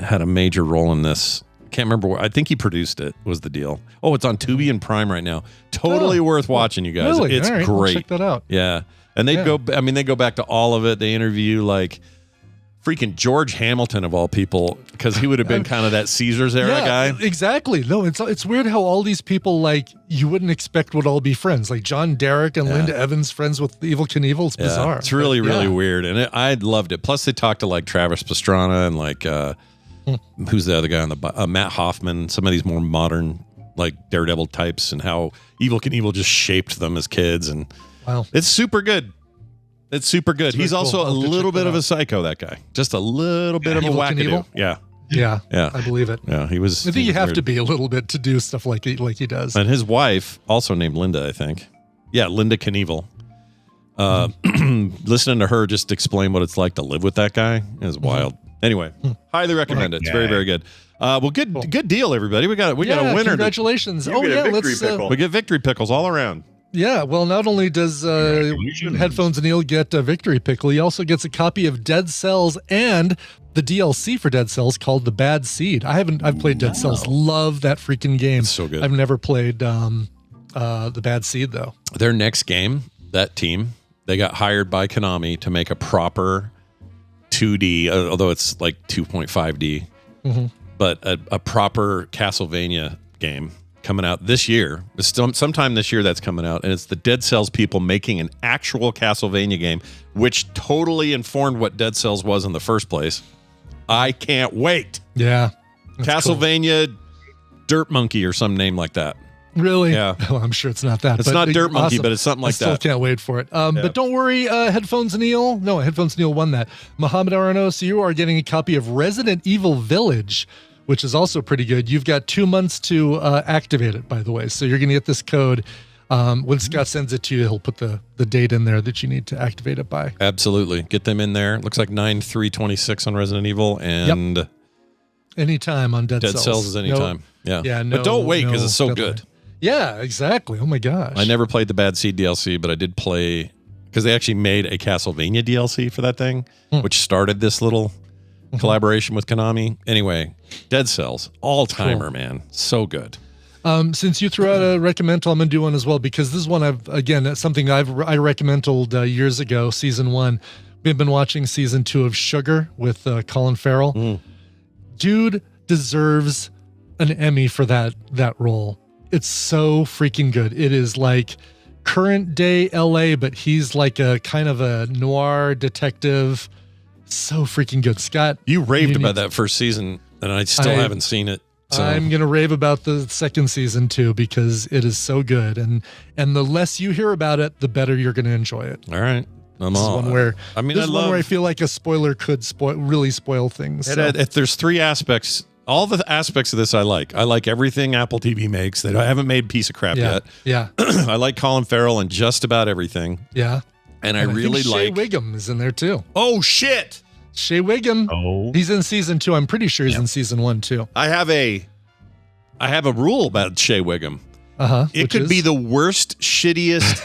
Speaker 4: a major role in this. Can't remember where. I think he produced it, was the deal. Oh, it's on Tubi and Prime right now. Totally worth watching, you guys.
Speaker 5: Really?
Speaker 4: It's
Speaker 5: All right, I'll
Speaker 4: great.
Speaker 5: check that out.
Speaker 4: Yeah. And they go back to all of it. They interview like freaking George Hamilton of all people, because he would have been kind of that Caesars era guy.
Speaker 5: Exactly. No, it's weird how all these people, like, you wouldn't expect would all be friends. Like John Derek and Linda Evans friends with Evel Knievel. It's bizarre.
Speaker 4: It's really,
Speaker 5: But,
Speaker 4: really
Speaker 5: yeah.
Speaker 4: weird. And I loved it. Plus they talked to like Travis Pastrana and like, who's the other guy on the Matt Hoffman, some of these more modern like Daredevil types, and how Evel Knievel just shaped them as kids. And
Speaker 5: Wow.
Speaker 4: it's super good. It's super good.
Speaker 5: very
Speaker 4: He's also
Speaker 5: cool.
Speaker 4: a
Speaker 5: I'll have to
Speaker 4: little
Speaker 5: check
Speaker 4: bit
Speaker 5: that
Speaker 4: of a
Speaker 5: out.
Speaker 4: psycho, that guy. Just a little bit of a
Speaker 5: Evel
Speaker 4: wackadoo.
Speaker 5: Knievel?
Speaker 4: Yeah.
Speaker 5: Yeah.
Speaker 4: Yeah.
Speaker 5: I believe it.
Speaker 4: Yeah. He was.
Speaker 5: I think you have
Speaker 4: weird.
Speaker 5: to be a little bit to do stuff like he does.
Speaker 4: And his wife, also named Linda, I think. Yeah, Linda Knievel. Listening to her just explain what it's like to live with that guy is wild. Anyway, highly recommend it. It's very, very good. Well, good deal, everybody. We got a winner.
Speaker 5: Congratulations.
Speaker 8: You get a victory
Speaker 5: let's.
Speaker 8: pickle.
Speaker 4: We get victory pickles all around.
Speaker 5: Yeah, well, not only does Headphones Neil get a victory pickle, he also gets a copy of Dead Cells and the DLC for Dead Cells called The Bad Seed. I've played Dead Cells. Love that freaking game.
Speaker 4: It's so good.
Speaker 5: I've never played The Bad Seed though.
Speaker 4: Their next game, that team, they got hired by Konami to make a proper 2D, although it's like 2.5D, but a proper Castlevania game coming out this year. It's still sometime this year that's coming out, and it's the Dead Cells people making an actual Castlevania game, which totally informed what Dead Cells was in the first place. I can't wait.
Speaker 5: Yeah. That's cool.
Speaker 4: Castlevania Dirt Monkey or some name like that.
Speaker 5: Really?
Speaker 4: Yeah.
Speaker 5: Well, I'm sure it's not that.
Speaker 4: It's
Speaker 5: but
Speaker 4: not Dirt Monkey,
Speaker 5: awesome.
Speaker 4: but it's something like
Speaker 5: I still
Speaker 4: that.
Speaker 5: can't wait for it. But don't worry, Headphones Neil won that. Muhammad Aranos, you are getting a copy of Resident Evil Village, which is also pretty good. You've got 2 months to activate it, by the way. So you're going to get this code. When Scott sends it to you, he'll put the date in there that you need to activate it by.
Speaker 4: Absolutely. Get them in there. Looks like 9/3/26 on Resident Evil, and
Speaker 5: Anytime on Dead Cells.
Speaker 4: Dead Cells is anytime. Yeah.
Speaker 5: Yeah,
Speaker 4: but don't wait because it's so
Speaker 5: deadline.
Speaker 4: good.
Speaker 5: Yeah, exactly. Oh my gosh.
Speaker 4: I never played the Bad Seed DLC, but I did play, because they actually made a Castlevania DLC for that thing, which started this little collaboration with Konami. Anyway, Dead Cells, all-timer,
Speaker 5: Cool.
Speaker 4: man. So good.
Speaker 5: Since you threw out a recommendal, I'm gonna do one as well, because this one that's something I recommended years ago, season 1. We've been watching season 2 of Sugar with Colin Farrell. Dude deserves an Emmy for that role. It's so freaking good. It is like current day LA, but he's like a kind of a noir detective. So freaking good. Scott,
Speaker 4: You raved
Speaker 5: you
Speaker 4: about
Speaker 5: need-
Speaker 4: that first season, and I still haven't seen it. So
Speaker 5: I'm gonna rave about the second season too, because it is so good, and the less you hear about it, the better you're gonna enjoy it.
Speaker 4: all right. I'm
Speaker 5: This is
Speaker 4: all.
Speaker 5: one where
Speaker 4: I mean,
Speaker 5: this
Speaker 4: I
Speaker 5: is one
Speaker 4: love
Speaker 5: where I feel like a spoiler could really spoil things. So.
Speaker 4: If there's 3 aspects, all the aspects of this I like. I like everything Apple TV makes. That I haven't made a piece of crap yet.
Speaker 5: Yeah,
Speaker 4: I like Colin Farrell and just about everything.
Speaker 5: yeah.
Speaker 4: And I
Speaker 5: And
Speaker 4: really
Speaker 5: think Shea
Speaker 4: like.
Speaker 5: Wiggum is in there too.
Speaker 4: Oh shit!
Speaker 5: Shea Wiggum.
Speaker 6: Oh.
Speaker 5: He's in season 2. I'm pretty sure he's in season 1 too.
Speaker 4: I have a rule about Shea Wiggum. It could be the worst, shittiest.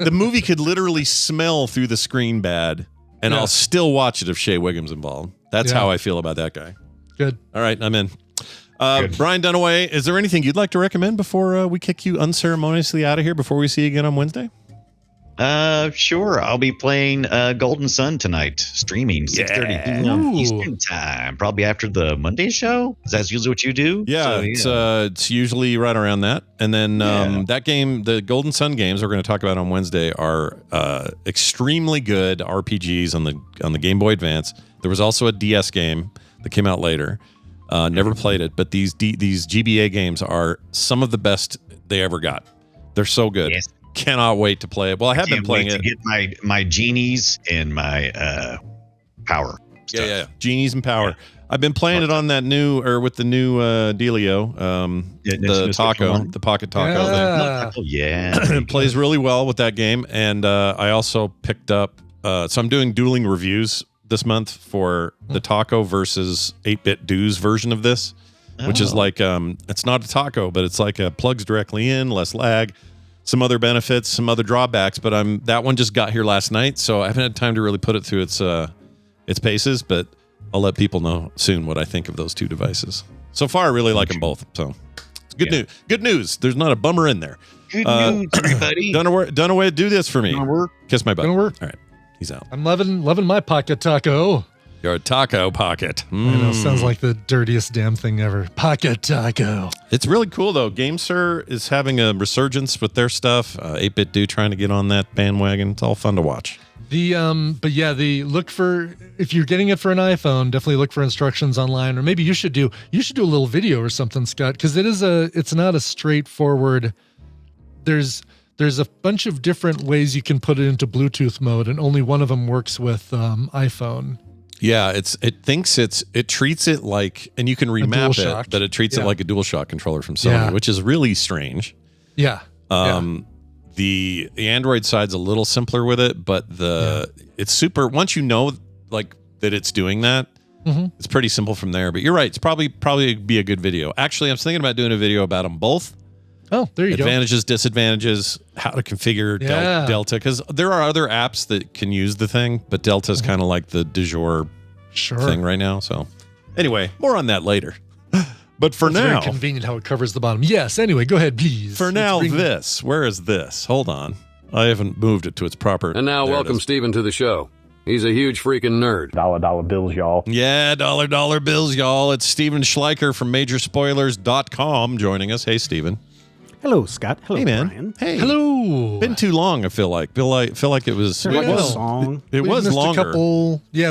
Speaker 4: The movie could literally smell through the screen bad, and
Speaker 5: Yeah.
Speaker 4: I'll still watch it if Shea Wiggum's involved. That's
Speaker 5: Yeah.
Speaker 4: how I feel about that guy.
Speaker 5: good.
Speaker 4: All right, I'm in. Brian Dunaway, is there anything you'd like to recommend before we kick you unceremoniously out of here before we see you again on Wednesday?
Speaker 6: Sure. I'll be playing Golden Sun tonight, streaming 6:30 p.m.
Speaker 5: Ooh.
Speaker 6: Eastern time, probably after the Monday show. Is that usually what you do?
Speaker 4: Yeah, it's usually right around that. And then that game, the Golden Sun games we're going to talk about on Wednesday, are extremely good RPGs on the Game Boy Advance. There was also a DS game that came out later. Never played it, but these GBA games are some of the best they ever got. They're so good.
Speaker 6: Yes.
Speaker 4: Cannot wait to play it. Well, I have been playing it.
Speaker 6: To get my genies and my power.
Speaker 4: Yeah. Genies and power. I've been playing it on that new, or with the new Delio, the Taco, the Pocket Taco thing.
Speaker 6: Oh, yeah.
Speaker 4: It plays really well with that game. And I also picked up, so I'm doing dueling reviews this month for the Taco versus 8-Bit Do's version of this, which is like, it's not a Taco, but it's like plugs directly in, less lag, some other benefits, some other drawbacks. But that one just got here last night, so I haven't had time to really put it through its paces, but I'll let people know soon what I think of those two devices. So far, I really like them both. So it's good news. Good news. There's not a bummer in there.
Speaker 6: Good news, everybody.
Speaker 4: Dunaway, do this for me.
Speaker 6: Work.
Speaker 4: Kiss my butt.
Speaker 5: Gonna work.
Speaker 4: All right. He's out.
Speaker 5: I'm loving my Pocket Taco.
Speaker 4: You're a taco pocket.
Speaker 5: I know, sounds like the dirtiest damn thing ever. Pocket Taco.
Speaker 4: It's really cool, though. GameSir is having a resurgence with their stuff. 8-Bit Do trying to get on that bandwagon. It's all fun to watch.
Speaker 5: Look for, if you're getting it for an iPhone, definitely look for instructions online, or maybe you should do a little video or something, Scott, because it's not a straightforward. There's a bunch of different ways you can put it into Bluetooth mode, and only one of them works with iPhone.
Speaker 4: Yeah, it treats it like, and you can remap it, but it treats it like a DualShock controller from Sony, which is really strange.
Speaker 5: Yeah.
Speaker 4: The Android side's a little simpler with it, but it's super. Once you know like that it's doing that, it's pretty simple from there. But you're right; it's probably be a good video. Actually, I'm thinking about doing a video about them both.
Speaker 5: Oh, there you go.
Speaker 4: Advantages, disadvantages, how to configure Delta, because there are other apps that can use the thing, but Delta is kind of like the du jour thing right now. So, anyway, more on that later. But for now,
Speaker 5: very convenient how it covers the bottom. Yes. Anyway, go ahead, please.
Speaker 4: For now, where is this? Hold on, I haven't moved it to its proper.
Speaker 8: And now, welcome Steven to the show. He's a huge freaking nerd.
Speaker 9: Dollar bills, y'all.
Speaker 4: Yeah, dollar bills, y'all. It's Steven Schleicher from Majorspoilers.com joining us. Hey, Steven.
Speaker 9: Hello, Scott. Hello,
Speaker 4: hey, man.
Speaker 9: Brian.
Speaker 4: Hey.
Speaker 5: Hello.
Speaker 4: Been too long, I feel like. Feel like it was...
Speaker 9: Like a song.
Speaker 4: It was
Speaker 5: missed
Speaker 4: longer.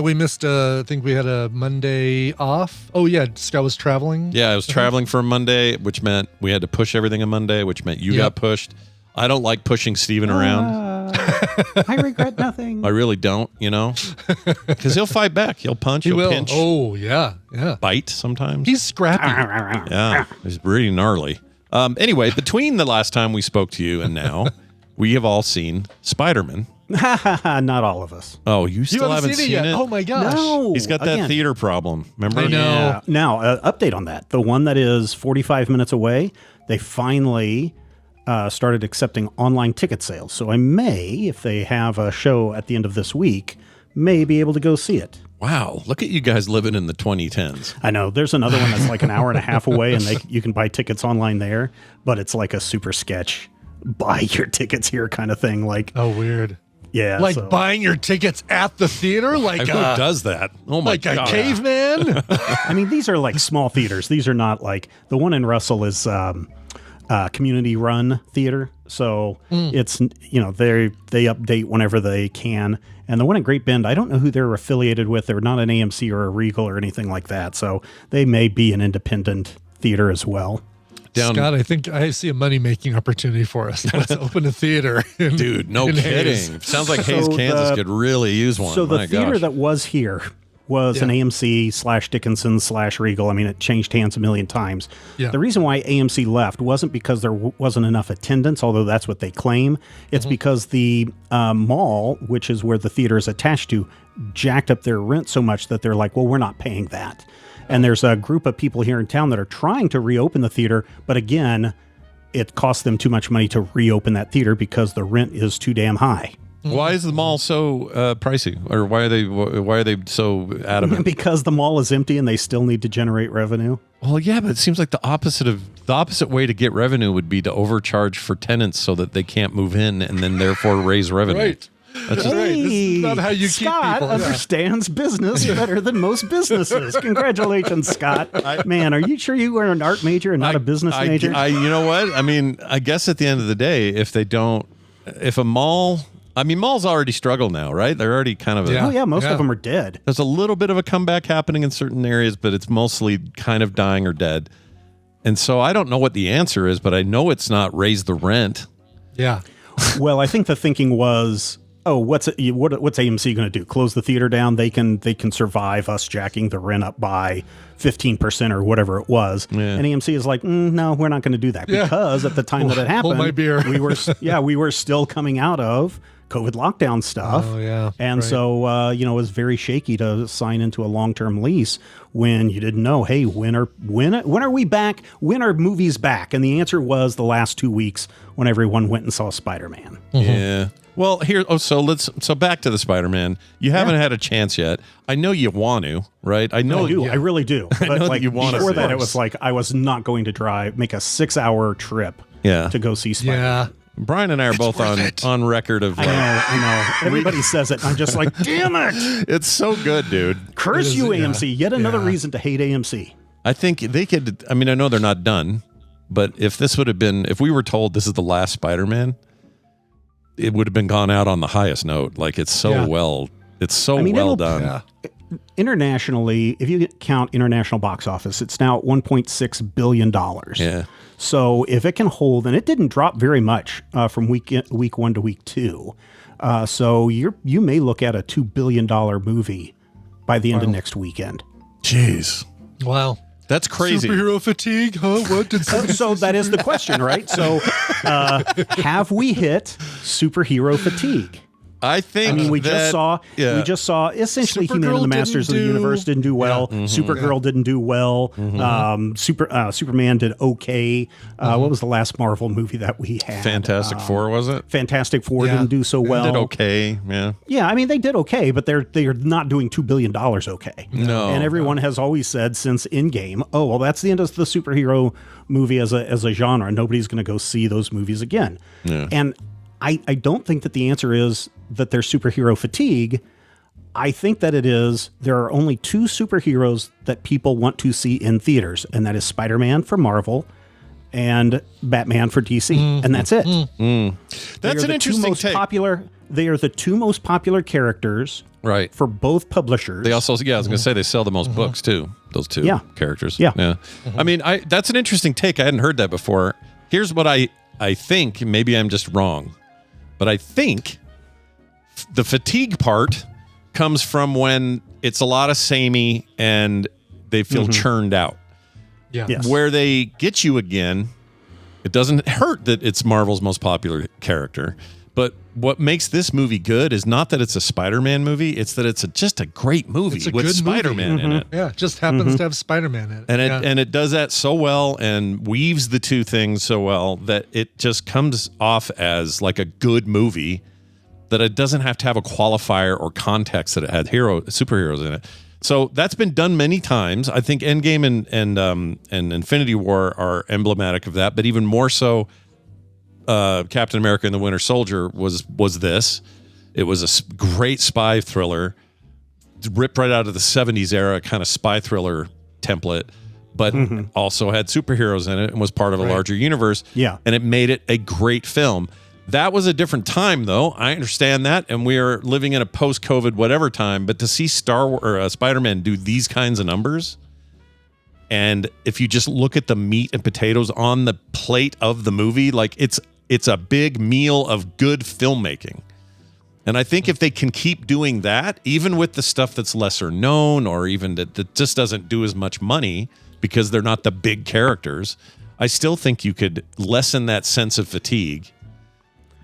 Speaker 5: We missed, I think we had a Monday off. Oh, yeah, Scott was traveling.
Speaker 4: Yeah, I was traveling for a Monday, which meant we had to push everything on Monday, which meant you got pushed. I don't like pushing Steven around.
Speaker 9: I regret nothing.
Speaker 4: I really don't, because he'll fight back. He'll punch, he'll pinch.
Speaker 5: Oh, yeah.
Speaker 4: Bite sometimes.
Speaker 5: He's scrappy.
Speaker 4: Yeah, he's really gnarly. Anyway, between the last time we spoke to you and now, we have all seen Spider-Man.
Speaker 9: Not all of us.
Speaker 4: Oh, you still haven't seen it?
Speaker 5: Oh my gosh.
Speaker 9: No.
Speaker 4: He's got that theater problem. Remember?
Speaker 5: I know.
Speaker 9: Yeah. Now, update on that. The one that is 45 minutes away, they finally started accepting online ticket sales. So I may, if they have a show at the end of this week, may be able to go see it.
Speaker 4: Wow, look at you guys living in the 2010s.
Speaker 9: I know. There's another one that's like an hour and a half away, and you can buy tickets online there, but it's like a super sketch, buy your tickets here kind of thing. Like,
Speaker 5: oh, weird.
Speaker 9: Yeah.
Speaker 5: Like buying your tickets at the theater? Like
Speaker 4: who does that? Oh my God.
Speaker 5: Like a caveman?
Speaker 9: I mean, these are like small theaters. These are not like, the one in Russell is community run theater. So it's, they update whenever they can. And the one at Great Bend, I don't know who they're affiliated with. They're not an AMC or a Regal or anything like that. So they may be an independent theater as well.
Speaker 5: Scott, I think I see a money-making opportunity for us. Let's open a theater.
Speaker 4: Dude, no kidding. Hayes. Sounds like Hayes, Kansas could really use one.
Speaker 9: So the theater that was here was an AMC / Dickinson / Regal. I mean, it changed hands a million times. Yeah. The reason why AMC left wasn't because there wasn't enough attendance, although that's what they claim. It's because the mall, which is where the theater is attached to, jacked up their rent so much that they're like, well, we're not paying that. And there's a group of people here in town that are trying to reopen the theater, but again, it costs them too much money to reopen that theater because the rent is too damn high.
Speaker 4: Why is the mall so pricey, or why are they so adamant?
Speaker 9: Because the mall is empty and they still need to generate revenue.
Speaker 4: Well, yeah, but it seems like the opposite way to get revenue would be to overcharge for tenants so that they can't move in and then therefore raise revenue.
Speaker 5: Right.
Speaker 4: That's just,
Speaker 5: Right. This is not how you
Speaker 9: Scott
Speaker 5: keep people.
Speaker 9: understands business better than most businesses. Congratulations, Scott. Man, are you sure you were an art major and not a business major?
Speaker 4: You know what? I mean, I guess at the end of the day, if a mall, I mean, malls already struggle now, right? They're already kind of
Speaker 9: Oh, yeah, most of them are dead.
Speaker 4: There's a little bit of a comeback happening in certain areas, but it's mostly kind of dying or dead. And so I don't know what the answer is, but I know it's not raise the rent.
Speaker 5: Yeah.
Speaker 9: Well, I think the thinking was, what's AMC going to do? Close the theater down? They can survive us jacking the rent up by 15% or whatever it was. Yeah. And AMC is like, no, we're not going to do that, because at the time that it happened,
Speaker 5: my beer.
Speaker 9: we were still coming out of COVID lockdown stuff.
Speaker 5: Oh, yeah.
Speaker 9: And so, it was very shaky to sign into a long-term lease when you didn't know, hey, when are we back? When are movies back? And the answer was the last 2 weeks when everyone went and saw Spider-Man.
Speaker 4: Mm-hmm. Yeah. Well, so back to the Spider-Man. You haven't had a chance yet. I know you want to, right? I know
Speaker 9: I do. I really do. But
Speaker 4: know that you want to.
Speaker 9: Before that, it was like I was not going to make a 6-hour trip to go see Spider-Man.
Speaker 5: Yeah.
Speaker 4: Brian and I are both on record of.
Speaker 9: I know. Everybody says it. I'm just like, damn it!
Speaker 4: It's so good, dude.
Speaker 9: Curse you, AMC. Yet another reason to hate AMC.
Speaker 4: I think they could. I mean, I know they're not done, but if we were told this is the last Spider-Man, it would have been gone out on the highest note. Like it's so well done.
Speaker 9: Yeah. Internationally, if you count international box office, it's now at $1.6 billion.
Speaker 4: Yeah.
Speaker 9: So if it can hold, and it didn't drop very much from week 1 to week 2, so you may look at a $2 billion movie by the end of next weekend.
Speaker 4: Jeez.
Speaker 5: Wow.
Speaker 4: That's crazy.
Speaker 5: Superhero fatigue, huh? What did
Speaker 9: so that is the question, right? So have we hit superhero fatigue?
Speaker 4: I think
Speaker 9: we just saw essentially Supergirl, He-Man and the Masters of the Universe didn't do well. Yeah. Mm-hmm. Supergirl didn't do well. Mm-hmm. Superman did okay. What was the last Marvel movie that we had?
Speaker 4: Fantastic Four, was it?
Speaker 9: Fantastic Four didn't do so well.
Speaker 4: Did okay, yeah.
Speaker 9: Yeah, I mean they did okay, but they're not doing $2 billion okay.
Speaker 4: No.
Speaker 9: And everyone has always said since Endgame, that's the end of the superhero movie as a genre. Nobody's going to go see those movies again. Yeah. And I don't think that the answer is that there's superhero fatigue. I think that it is there are only 2 superheroes that people want to see in theaters, and that is Spider-Man for Marvel and Batman for DC, and that's it.
Speaker 4: That's an interesting take.
Speaker 9: They are the 2 most popular characters,
Speaker 4: right,
Speaker 9: for both publishers.
Speaker 4: They also, I was going to say they sell the most books too. Those 2 characters.
Speaker 9: Yeah.
Speaker 4: I mean, that's an interesting take. I hadn't heard that before. Here's what I think. Maybe I'm just wrong. But I think the fatigue part comes from when it's a lot of samey and they feel churned out.
Speaker 5: Yeah.
Speaker 9: Yes.
Speaker 4: Where they get you again, it doesn't hurt that it's Marvel's most popular character. But what makes this movie good is not that it's a Spider-Man movie, it's that it's just a great movie with Spider-Man in it.
Speaker 5: Yeah, it just happens to have Spider-Man in it.
Speaker 4: And it does that so well and weaves the 2 things so well that it just comes off as like a good movie, that it doesn't have to have a qualifier or context that it had superheroes in it. So that's been done many times. I think Endgame and Infinity War are emblematic of that, but even more so Captain America and the Winter Soldier was this. It was a great spy thriller, ripped right out of the 70s era kind of spy thriller template, but also had superheroes in it and was part of a larger universe.
Speaker 9: Yeah.
Speaker 4: And it made it a great film. That was a different time, though. I understand that, and we are living in a post-COVID whatever time. But to see Spider-Man do these kinds of numbers, and if you just look at the meat and potatoes on the plate of the movie, like it's a big meal of good filmmaking. And I think if they can keep doing that, even with the stuff that's lesser known or even that just doesn't do as much money because they're not the big characters, I still think you could lessen that sense of fatigue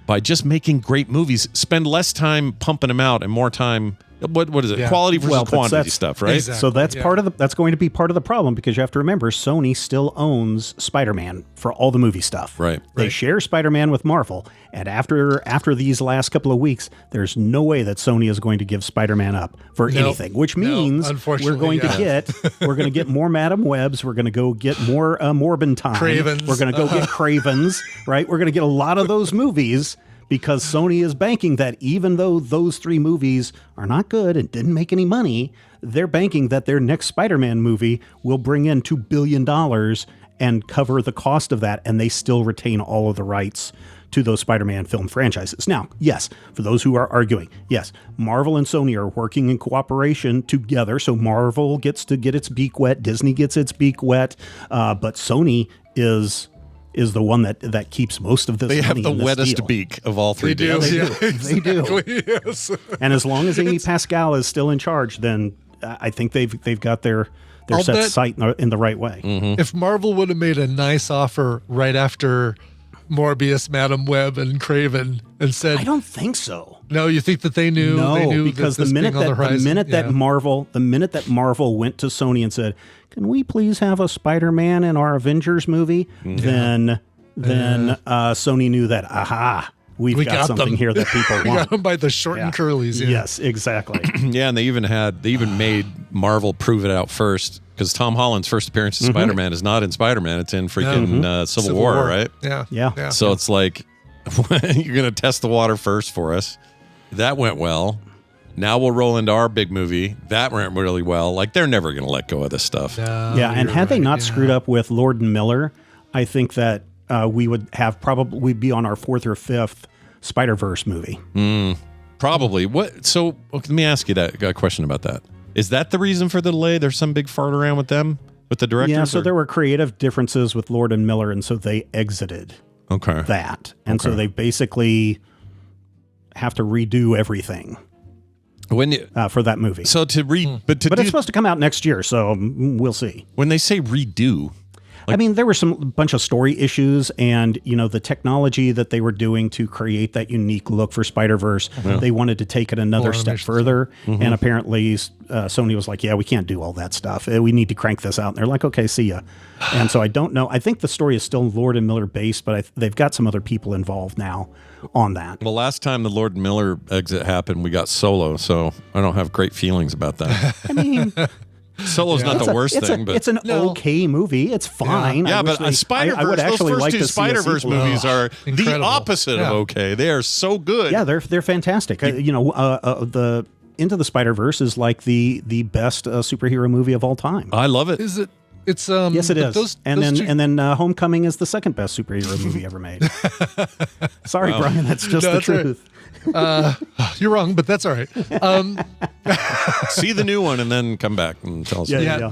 Speaker 4: by just making great movies. Spend less time pumping them out and more time What is it?
Speaker 5: Yeah.
Speaker 4: Quality versus
Speaker 9: Well, but
Speaker 4: quantity
Speaker 9: that's-
Speaker 4: stuff, right?
Speaker 5: Exactly.
Speaker 9: So that's
Speaker 5: Yeah.
Speaker 9: part of that's going to be part of the problem, because you have to remember Sony still owns Spider-Man for all the movie stuff.
Speaker 4: Right.
Speaker 9: They share Spider-Man with Marvel, and after these last couple of weeks, there's no way that Sony is going to give Spider-Man up for anything. Which means
Speaker 5: unfortunately,
Speaker 9: we're going to get more Madam Webs. We're going to go get more Morbin time.
Speaker 5: Cravens.
Speaker 9: We're going to go get Cravens. Right. We're going to get a lot of those movies. Because Sony is banking that even though those 3 movies are not good and didn't make any money, they're banking that their next Spider-Man movie will bring in $2 billion and cover the cost of that, and they still retain all of the rights to those Spider-Man film franchises. Now, yes, for those who are arguing, yes, Marvel and Sony are working in cooperation together, so Marvel gets to get its beak wet, Disney gets its beak wet, but Sony is the one that keeps most of this.
Speaker 4: They have
Speaker 9: money
Speaker 4: the
Speaker 9: in this
Speaker 4: wettest
Speaker 9: deal.
Speaker 4: beak of all 3
Speaker 5: They do.
Speaker 4: deals.
Speaker 5: Yeah,
Speaker 9: They do.
Speaker 5: exactly, yes.
Speaker 9: And as long as Amy Pascal is still in charge, then I think they've got their
Speaker 5: I'll
Speaker 9: set
Speaker 5: bet-
Speaker 9: sight in the right way.
Speaker 5: If Marvel would have made a nice offer right after Morbius, Madam Web, and Craven, and said,
Speaker 9: I don't think so.
Speaker 5: "No, you think that they knew?
Speaker 9: No,
Speaker 5: they knew
Speaker 9: because
Speaker 5: that
Speaker 9: the minute
Speaker 5: on the horizon?
Speaker 9: that Marvel went to Sony and said, "Can we please have a Spider-Man in our Avengers movie?" Then Sony knew that, we've
Speaker 5: We
Speaker 9: got
Speaker 5: got
Speaker 9: something
Speaker 5: them.
Speaker 9: here that people
Speaker 5: We got
Speaker 9: want.
Speaker 5: them by the short and curlies. Yeah.
Speaker 9: Yes, exactly.
Speaker 4: Yeah, and they even made Marvel prove it out first, because Tom Holland's first appearance in Spider-Man is not in Spider-Man; it's in freaking Civil War, right?
Speaker 5: Yeah.
Speaker 9: Yeah.
Speaker 4: So it's like you're gonna test the water first for us. That went well. Now we'll roll into our big movie. That went really well. Like, they're never gonna let go of this stuff.
Speaker 9: Yeah, and had they not screwed up with Lord and Miller, I think that we would have we'd be on our 4th or 5th Spider-Verse movie.
Speaker 4: Probably. What? So let me ask you a question about that. Is that the reason for the delay? There's some big fart around with them, with the directors?
Speaker 9: Yeah, so
Speaker 4: or-
Speaker 9: there were creative differences with Lord and Miller, and so they exited that. And so they basically have to redo everything
Speaker 4: when you,
Speaker 9: for that movie.
Speaker 4: so to read, but
Speaker 9: it's supposed to come out next year, so we'll see.
Speaker 4: when they say redo,
Speaker 9: I mean, there were some bunch of story issues, and the technology that they were doing to create that unique look for Spider-Verse, they wanted to take it another step further. And apparently, Sony was like, "Yeah, we can't do all that stuff. We need to crank this out." And they're like, "Okay, see ya." And so I don't know. I think the story is still Lord and Miller based, but they've got some other people involved now on that.
Speaker 4: well, last time the Lord and Miller exit happened, we got Solo, so I don't have great feelings about that.
Speaker 9: I mean,
Speaker 4: Solo's not the worst thing, but
Speaker 9: it's an okay movie. It's fine.
Speaker 4: yeah,
Speaker 9: I wish
Speaker 4: but Spider-Verse,
Speaker 9: I would
Speaker 4: those
Speaker 9: actually
Speaker 4: first
Speaker 9: like
Speaker 4: 2
Speaker 9: to see a
Speaker 4: Spider-Verse
Speaker 9: sequel.
Speaker 4: movies are
Speaker 5: incredible.
Speaker 4: the opposite of okay. They are so good.
Speaker 9: Yeah, they're fantastic. The Into the Spider-Verse is like the best superhero movie of all time.
Speaker 4: I love it.
Speaker 5: Is it? It's
Speaker 9: Yes, it
Speaker 5: but
Speaker 9: is. And then Homecoming is the second best superhero movie ever made. Sorry, Brian, that's just
Speaker 5: No,
Speaker 9: the
Speaker 5: that's all right.
Speaker 9: truth.
Speaker 5: You're wrong, but that's all right.
Speaker 4: See the new one and then come back and tell us.
Speaker 9: Yeah.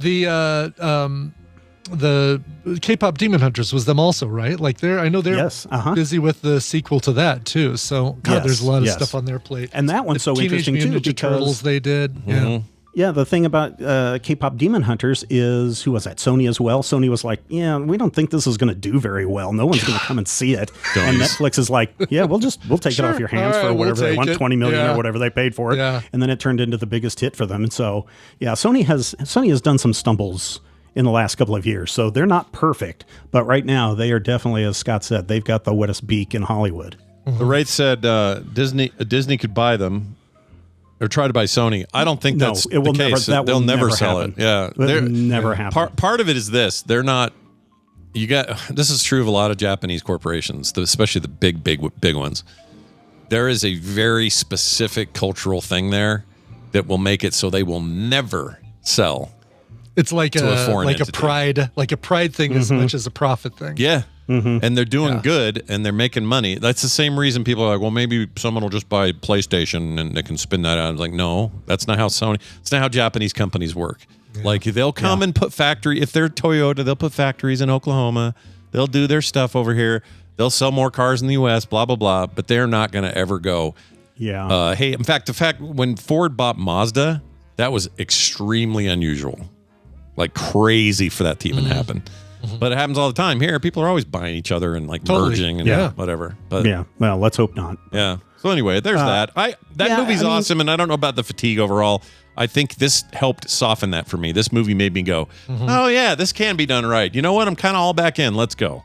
Speaker 5: The K-pop Demon Hunters was them also, right? Like I know they're
Speaker 9: Yes,
Speaker 5: busy with the sequel to that too. So God,
Speaker 9: Yes,
Speaker 5: there's a lot of
Speaker 9: yes.
Speaker 5: stuff on their plate.
Speaker 9: And that one's so
Speaker 5: Teenage
Speaker 9: interesting
Speaker 5: Mutant
Speaker 9: too
Speaker 5: Ninja Turtles
Speaker 9: because
Speaker 5: they did. Yeah.
Speaker 9: yeah, the thing about K-pop Demon Hunters is who was that? Sony as well. Sony was like, "Yeah, we don't think this is going to do very well. No one's going to come and see it." And Netflix is like, "Yeah, we'll take it off your hands
Speaker 5: All
Speaker 9: for
Speaker 5: right,
Speaker 9: whatever
Speaker 5: we'll
Speaker 9: they want,
Speaker 5: take it.
Speaker 9: $20 million
Speaker 5: Yeah.
Speaker 9: or whatever they paid for it."
Speaker 5: Yeah.
Speaker 9: And then it turned into the biggest hit for them. And so, yeah, Sony has done some stumbles in the last couple of years. So they're not perfect, but right now they are definitely, as Scott said, they've got the wettest beak in Hollywood.
Speaker 4: The Wraith said Disney could buy them or try to buy Sony. I don't think that's
Speaker 9: it will
Speaker 4: the case.
Speaker 9: never, that
Speaker 4: They'll
Speaker 9: will
Speaker 4: never
Speaker 9: never
Speaker 4: sell
Speaker 9: happen.
Speaker 4: it. Yeah,
Speaker 9: It will never happen.
Speaker 4: Part of it is this: they're not. This is true of a lot of Japanese corporations, especially the big ones. There is a very specific cultural thing there that will make it so they will never sell.
Speaker 5: It's like
Speaker 4: To a foreign entity.
Speaker 5: pride thing as much as a profit thing.
Speaker 4: Yeah. And they're doing good and they're making money. That's the same reason people are like, well, maybe someone will just buy PlayStation and they can spin that out. It's like, no, that's not how it's not how Japanese companies work. Like they'll come and put if they're Toyota, they'll put factories in Oklahoma. They'll do their stuff over here. They'll sell more cars in the US, blah, blah, blah. But they're not going to ever go.
Speaker 9: Yeah.
Speaker 4: Hey, in fact, when Ford bought Mazda, that was extremely unusual. Like crazy for that to even happen. But it happens all the time here. People are always buying each other and like merging and whatever. But
Speaker 9: yeah, well, let's hope not.
Speaker 4: Yeah. So anyway, there's that. Movie's awesome, and I don't know about the fatigue overall. I think this helped soften that for me. This movie made me go, oh yeah, this can be done right. You know what? I'm kind of all back in. Let's go.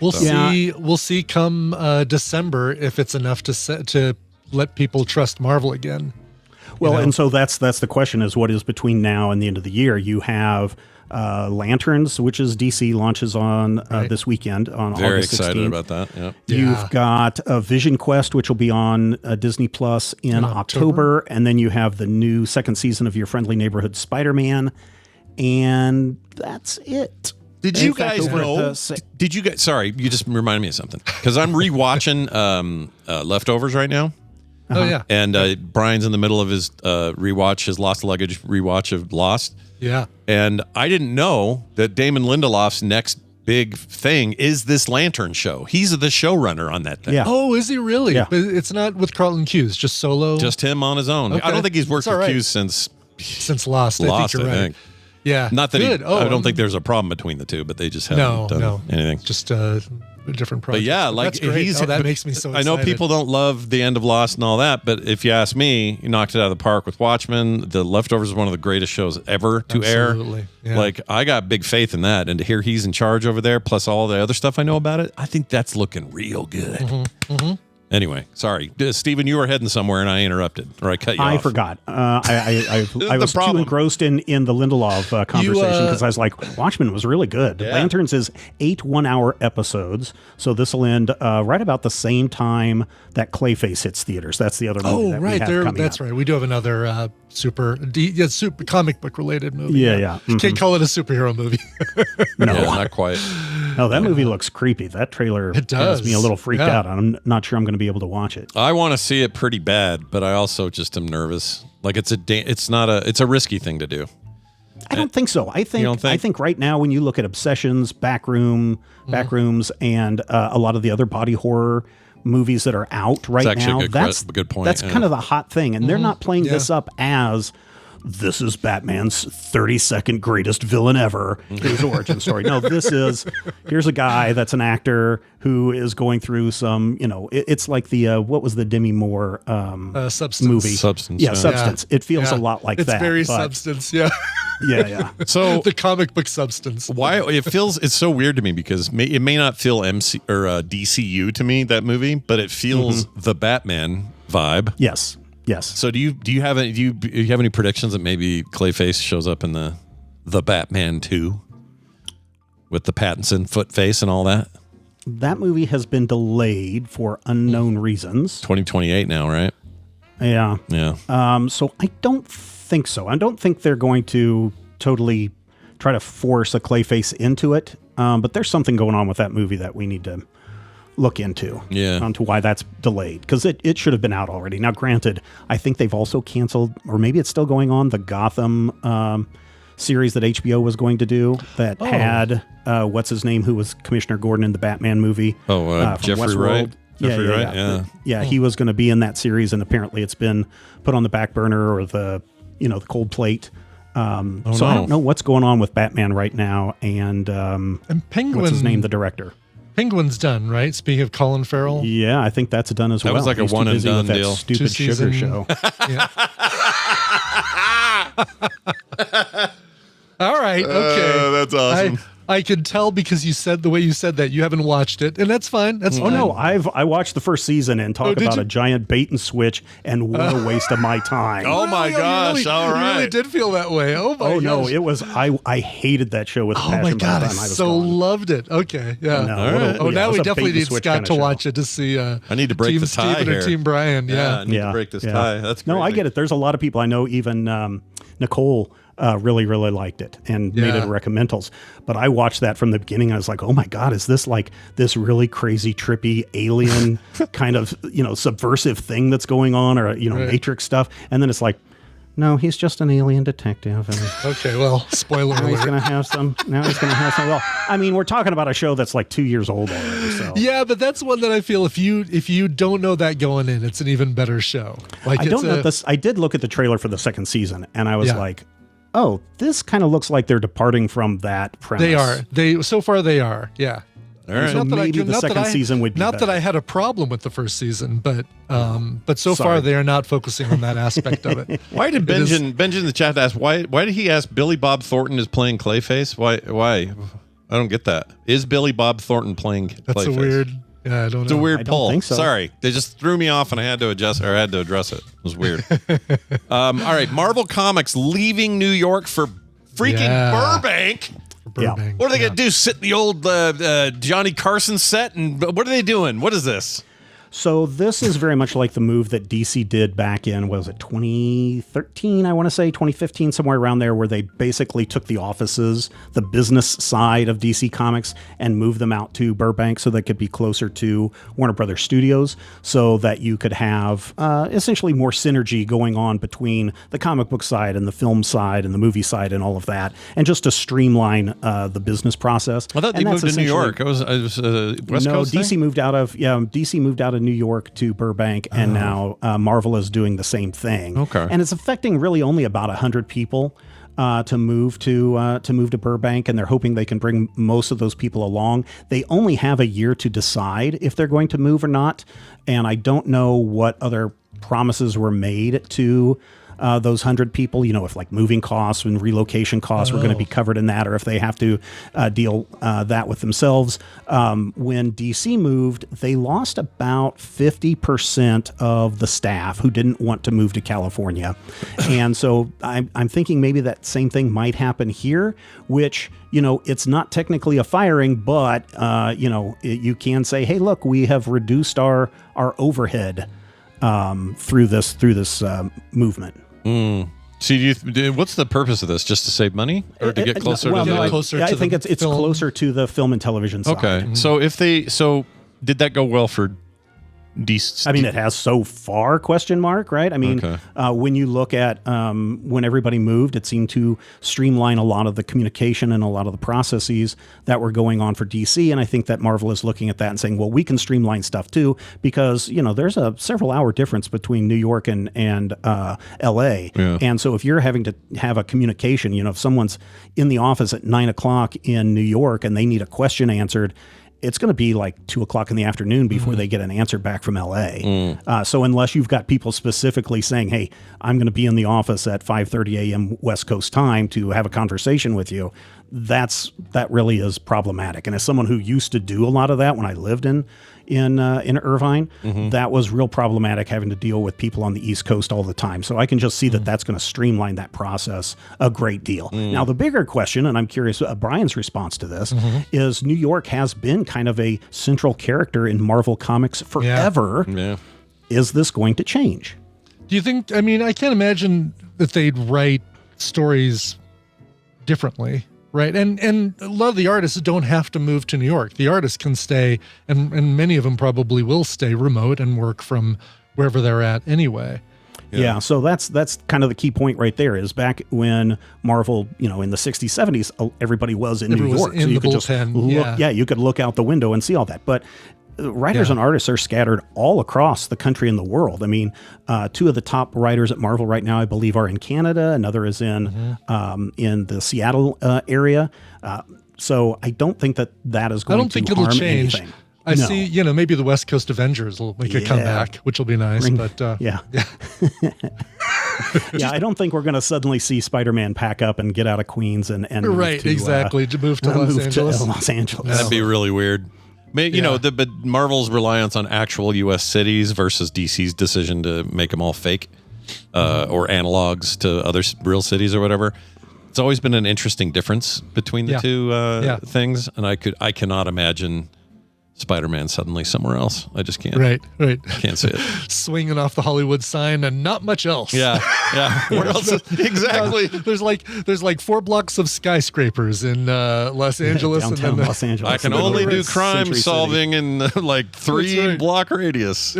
Speaker 5: We'll see. We'll see come December if it's enough to let people trust Marvel again.
Speaker 9: Well, and so that's the question: is what is between now and the end of the year? You have Lanterns, which is DC launches on this weekend on August 16th. Very excited
Speaker 4: about that. Yep.
Speaker 9: You've got Vision Quest, which will be on Disney Plus in October, and then you have the new second season of Your Friendly Neighborhood Spider-Man, and that's it.
Speaker 4: Did you guys know? Did you guys? Sorry, you just reminded me of something because I'm rewatching Leftovers right now.
Speaker 5: Oh yeah,
Speaker 4: and Brian's in the middle of his rewatch, his Lost Luggage rewatch of Lost.
Speaker 5: Yeah,
Speaker 4: and I didn't know that Damon Lindelof's next big thing is this Lantern show. He's the showrunner on that thing.
Speaker 5: Yeah. Oh, is he really?
Speaker 9: Yeah.
Speaker 5: But it's not with Carlton Cuse, just solo.
Speaker 4: Just him on his own.
Speaker 5: Okay.
Speaker 4: I don't think he's worked with Cuse since
Speaker 5: Lost. I think you're right. Yeah,
Speaker 4: not that I don't think there's a problem between the two, but they just haven't done anything.
Speaker 5: Just a different project.
Speaker 4: But yeah, like
Speaker 5: that's great. That makes me so excited.
Speaker 4: I know people don't love the end of Lost and all that, but if you ask me, you knocked it out of the park with Watchmen. The Leftovers is one of the greatest shows ever to air.
Speaker 5: Yeah.
Speaker 4: Like, I got big faith in that, and to hear he's in charge over there, plus all the other stuff I know about it, I think that's looking real good. Anyway, sorry, Stephen, you were heading somewhere and I interrupted, or I cut you off.
Speaker 9: I forgot. I was too engrossed in the Lindelof conversation because I was like, Watchmen was really good.
Speaker 4: Yeah.
Speaker 9: Lanterns is 8 1-hour episodes, so this will end right about the same time that Clayface hits theaters. That's the other movie that we have coming
Speaker 5: that's
Speaker 9: up.
Speaker 5: right. We do have another super comic book related movie.
Speaker 9: Yeah.
Speaker 5: Can't call it a superhero movie.
Speaker 9: No,
Speaker 4: not quite.
Speaker 9: No, that movie looks creepy. That trailer has me a little freaked out. I'm not sure I'm going to be able to watch it.
Speaker 4: I want to see it pretty bad, but I also just am nervous. Like it's a risky thing to do.
Speaker 9: I don't think so. I think right now when you look at Obsessions, Backrooms, and a lot of the other body horror movies that are out right now,
Speaker 4: that's a good point.
Speaker 9: That's kind of the hot thing, and they're not playing this up as this is Batman's 32nd greatest villain ever. His origin story. No, here's a guy that's an actor who is going through some, it's like the, what was the Demi Moore
Speaker 5: Substance
Speaker 9: movie?
Speaker 4: Substance.
Speaker 9: Yeah, Substance. It feels a lot like
Speaker 5: it's
Speaker 9: that.
Speaker 5: It's very Substance, yeah.
Speaker 9: Yeah.
Speaker 4: So
Speaker 5: the comic book Substance.
Speaker 4: Why it's so weird to me because it may not feel MC or DCU to me, that movie, but it feels the Batman vibe.
Speaker 9: Yes.
Speaker 4: So do you have any predictions that maybe Clayface shows up in the Batman 2 with the Pattinson foot face and all that?
Speaker 9: That movie has been delayed for unknown reasons.
Speaker 4: 2028 now, right?
Speaker 9: Yeah. So I don't think so. I don't think they're going to totally try to force a Clayface into it. But there's something going on with that movie that we need to look into onto why that's delayed, because it should have been out already. Now, granted, I think they've also canceled, or maybe it's still going on, the Gotham series that HBO was going to do that had what's his name, who was Commissioner Gordon in the Batman movie.
Speaker 4: Jeffrey Wright.
Speaker 9: Yeah. He was going to be in that series, and apparently it's been put on the back burner or the cold plate. I don't know what's going on with Batman right now, and
Speaker 5: Penguin,
Speaker 9: what's his name, the director.
Speaker 5: Penguin's done, right? Speaking of Colin Farrell.
Speaker 9: Yeah, I think that's done as well.
Speaker 4: That was like a one and done deal.
Speaker 9: Stupid sugar show.
Speaker 5: All right. Okay.
Speaker 4: That's awesome.
Speaker 5: I could tell because you said the way you said that you haven't watched it, and that's fine. That's fine.
Speaker 9: No, I watched the first season and talk about a giant bait and switch, and what a waste of my time.
Speaker 4: Oh my gosh! All right,
Speaker 5: you really did feel that way. Oh my!
Speaker 9: No, it was. I hated that show with a passion.
Speaker 5: Oh my god, I
Speaker 9: gone.
Speaker 5: loved it. Okay, yeah. Now we definitely need Scott to watch it to see.
Speaker 4: I need to break
Speaker 5: Team
Speaker 4: the tie
Speaker 5: Steven
Speaker 4: here.
Speaker 5: Or Team Brian.
Speaker 4: I need to break this tie. That's crazy.
Speaker 9: No, I get it. There's a lot of people I know. Even Nicole really liked it and made it a recommendals. But I watched that from the beginning. I was like, oh my God, is this like this really crazy, trippy alien kind of, subversive thing that's going on, or, Matrix stuff? And then it's like, no, he's just an alien detective. And
Speaker 5: okay, well, spoiler alert.
Speaker 9: Now he's going to have some. Well, I mean, we're talking about a show that's like 2 years old already. So.
Speaker 5: Yeah, but that's one that I feel if you don't know that going in, it's an even better show. Like
Speaker 9: I don't know this. I did look at the trailer for the second season, and I was like, oh, this kind of looks like they're departing from that premise.
Speaker 5: They are. So far they are. Yeah.
Speaker 4: All right.
Speaker 9: So maybe the second season would be
Speaker 5: not
Speaker 9: better.
Speaker 5: that I had a problem with the first season, but so far they are not focusing on that aspect of it.
Speaker 4: Why did Benjen in the chat ask why did he ask Billy Bob Thornton is playing Clayface? Why? I don't get that. Is Billy Bob Thornton playing Clayface?
Speaker 5: That's a weird. Yeah, I don't know.
Speaker 4: It's a weird
Speaker 9: I
Speaker 4: pull.
Speaker 9: don't think so.
Speaker 4: Sorry, they just threw me off, and I had to address it. It was weird. All right, Marvel Comics leaving New York for freaking Burbank.
Speaker 5: Burbank.
Speaker 4: What are they going to do? Sit in the old Johnny Carson set? And what are they doing? What is this?
Speaker 9: So this is very much like the move that DC did back in, what was it, 2013, I want to say, 2015, somewhere around there, where they basically took the offices, the business side of DC Comics, and moved them out to Burbank so they could be closer to Warner Brothers Studios, so that you could have essentially more synergy going on between the comic book side and the film side and the movie side and all of that, and just to streamline the business process.
Speaker 4: I thought they moved to New York. I was West Coast
Speaker 9: DC
Speaker 4: thing?
Speaker 9: moved out of New York to Burbank, and now Marvel is doing the same thing.
Speaker 4: Okay.
Speaker 9: And it's affecting really only about 100 people to move to Burbank, and they're hoping they can bring most of those people along. They only have a year to decide if they're going to move or not, and I don't know what other promises were made to those 100 people, if like moving costs and relocation costs were going to be covered in that, or if they have to deal that with themselves. When DC moved, they lost about 50% of the staff who didn't want to move to California. And so I'm thinking maybe that same thing might happen here, which, it's not technically a firing, but, you can say, hey, look, we have reduced our overhead through this movement.
Speaker 4: See, what's the purpose of this? Just to save money, or to get closer to the?
Speaker 9: I think it's closer to the film and television side.
Speaker 4: Okay, so did that go well for DC?
Speaker 9: I mean, it has so far, ? Right? I mean, when you look at when everybody moved, it seemed to streamline a lot of the communication and a lot of the processes that were going on for DC. And I think that Marvel is looking at that and saying, well, we can streamline stuff too, because, there's a several hour difference between New York and LA. Yeah. And so if you're having to have a communication, if someone's in the office at 9:00 in New York and they need a question answered, it's going to be like 2:00 in the afternoon before they get an answer back from LA. So unless you've got people specifically saying, hey, I'm going to be in the office at 5:30 a.m. West Coast time to have a conversation with you, that really is problematic. And as someone who used to do a lot of that when I lived in Irvine, that was real problematic, having to deal with people on the East Coast all the time. So I can just see that that's going to streamline that process a great deal. Now, the bigger question, and I'm curious Brian's response to this, is New York has been kind of a central character in Marvel Comics forever. Yeah. Is this going to change?
Speaker 5: Do you think, I can't imagine that they'd write stories differently. Right. And a lot of the artists don't have to move to New York. The artists can stay, and many of them probably will stay remote and work from wherever they're at anyway.
Speaker 9: Yeah, so that's kind of the key point right there, is back when Marvel, in the 60s, 70s, everybody was in New York.
Speaker 5: So you could just look,
Speaker 9: you could look out the window and see all that. But writers and artists are scattered all across the country and the world. I mean, two of the top writers at Marvel right now, I believe, are in Canada. Another is in the Seattle area. So I don't think that is going to harm
Speaker 5: change.
Speaker 9: Anything.
Speaker 5: I see, maybe the West Coast Avengers will make a comeback, which will be nice.
Speaker 9: Yeah, I don't think we're going to suddenly see Spider-Man pack up and get out of Queens and
Speaker 5: right, to move to Los Angeles.
Speaker 9: No.
Speaker 4: That'd be really weird. But Marvel's reliance on actual U.S. cities versus DC's decision to make them all fake or analogs to other real cities or whatever. It's always been an interesting difference between the two things, and I cannot imagine Spider-Man suddenly somewhere else. I just can't.
Speaker 5: Right.
Speaker 4: Can't see it.
Speaker 5: Swinging off the Hollywood sign and not much else.
Speaker 4: Yeah. Where else? Exactly.
Speaker 5: There's like 4 blocks of skyscrapers in Los Angeles.
Speaker 9: Downtown Los Angeles.
Speaker 4: I can only do crime solving in like 3 block radius.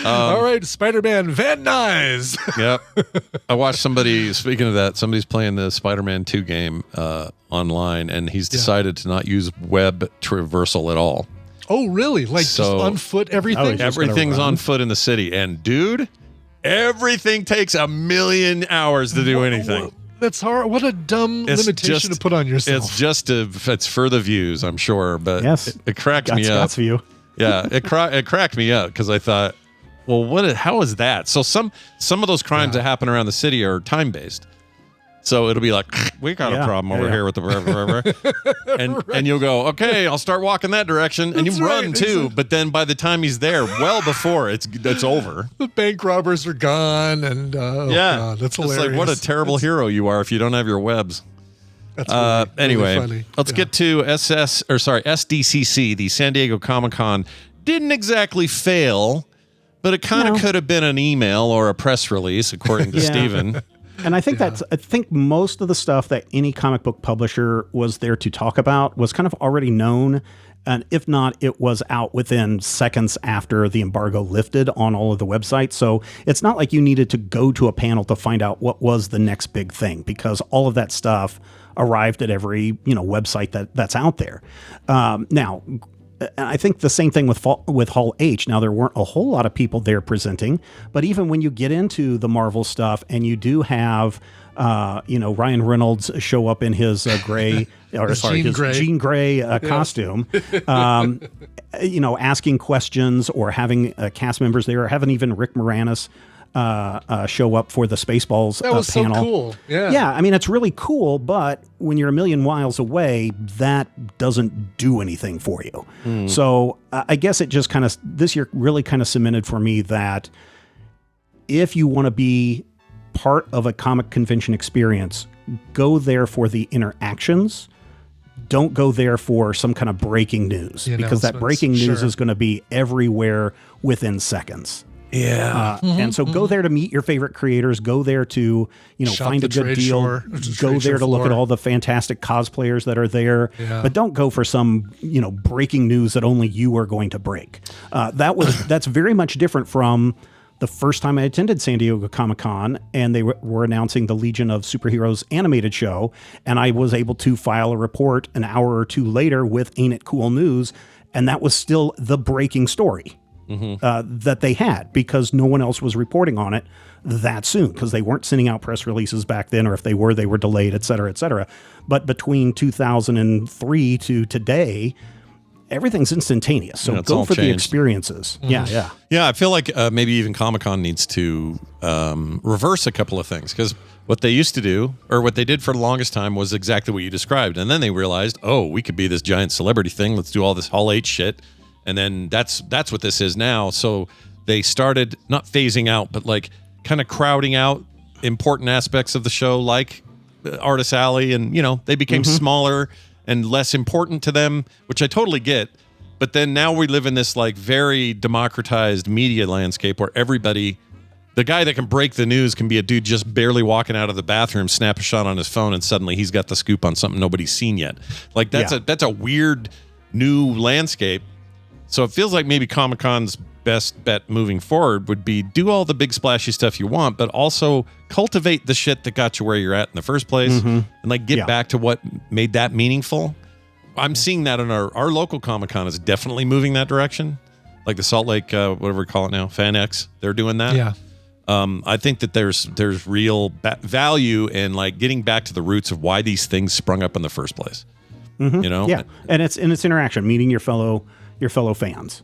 Speaker 5: All right, Spider-Man Van Nuys.
Speaker 4: Yep. I watched speaking of that, somebody's playing the Spider-Man 2 game online, and he's decided to not use web traversal at all.
Speaker 5: Oh, really? Just on foot, everything?
Speaker 4: Everything's on foot in the city. And dude, everything takes 1,000,000 hours to do anything.
Speaker 5: That's hard. What a dumb limitation to put on yourself.
Speaker 4: It's for the views, I'm sure, but
Speaker 9: yes,
Speaker 4: it cracked me up.
Speaker 9: Scott's view.
Speaker 4: Yeah, it cracked me up because I thought, well, how is that? So some of those crimes that happen around the city are time based. So it'll be like, we got a problem over here with the and you'll go, okay, I'll start walking that direction, and you run too. But then by the time he's there, well before it's over,
Speaker 5: the bank robbers are gone, and God, that's hilarious.
Speaker 4: It's like, what a terrible hero you are if you don't have your webs.
Speaker 5: That's really,
Speaker 4: anyway,
Speaker 5: really funny.
Speaker 4: Let's get to SDCC, the San Diego Comic-Con. Didn't exactly fail, but it kind of could have been an email or a press release, according to Steven.
Speaker 9: And I think I think most of the stuff that any comic book publisher was there to talk about was kind of already known. And if not, it was out within seconds after the embargo lifted on all of the websites. So it's not like you needed to go to a panel to find out what was the next big thing, because all of that stuff arrived at every website that's out there. Now, I think the same thing with Hall H. Now, there weren't a whole lot of people there presenting, but even when you get into the Marvel stuff and you do have, Ryan Reynolds show up in his Jean Grey costume, asking questions or having cast members there, or having even Rick Moranis show up for the Spaceballs
Speaker 5: that was
Speaker 9: panel.
Speaker 5: So cool.
Speaker 9: Yeah. I mean, it's really cool, but when you're a million miles away, that doesn't do anything for you. So I guess it just kind of, this year really kind of cemented for me that if you want to be part of a comic convention experience, go there for the interactions. Don't go there for some kind of breaking news, because that breaking news is going to be everywhere within seconds.
Speaker 4: Yeah.
Speaker 9: And so go there to meet your favorite creators, go there to, find a good deal, go there to look at all the fantastic cosplayers that are there, but don't go for some, breaking news that only you are going to break. That's very much different from the first time I attended San Diego Comic-Con, and they were announcing the Legion of Superheroes animated show, and I was able to file a report an hour or two later with Ain't It Cool News, and that was still the breaking story. That they had, because no one else was reporting on it that soon, because they weren't sending out press releases back then, or if they were delayed, et cetera, et cetera. But between 2003 to today, everything's instantaneous. So go for the experiences. Yeah.
Speaker 4: I feel like maybe even Comic-Con needs to reverse a couple of things, because what they used to do, or what they did for the longest time, was exactly what you described. And then they realized, we could be this giant celebrity thing. Let's do all this Hall H shit. And then that's what this is now. So they started not phasing out, but like kind of crowding out important aspects of the show, like Artist Alley, and they became smaller and less important to them, which I totally get. But then now we live in this like very democratized media landscape where everybody, the guy that can break the news can be a dude just barely walking out of the bathroom, snap a shot on his phone, and suddenly he's got the scoop on something nobody's seen yet. Like that's a weird new landscape. So it feels like maybe Comic-Con's best bet moving forward would be do all the big splashy stuff you want, but also cultivate the shit that got you where you're at in the first place, and like get back to what made that meaningful. I'm seeing that in our local Comic-Con is definitely moving that direction. Like the Salt Lake, whatever we call it now, FanX, they're doing that.
Speaker 5: Yeah.
Speaker 4: I think that there's real value in like getting back to the roots of why these things sprung up in the first place.
Speaker 9: Yeah, and it's interaction, meeting your fellow fans,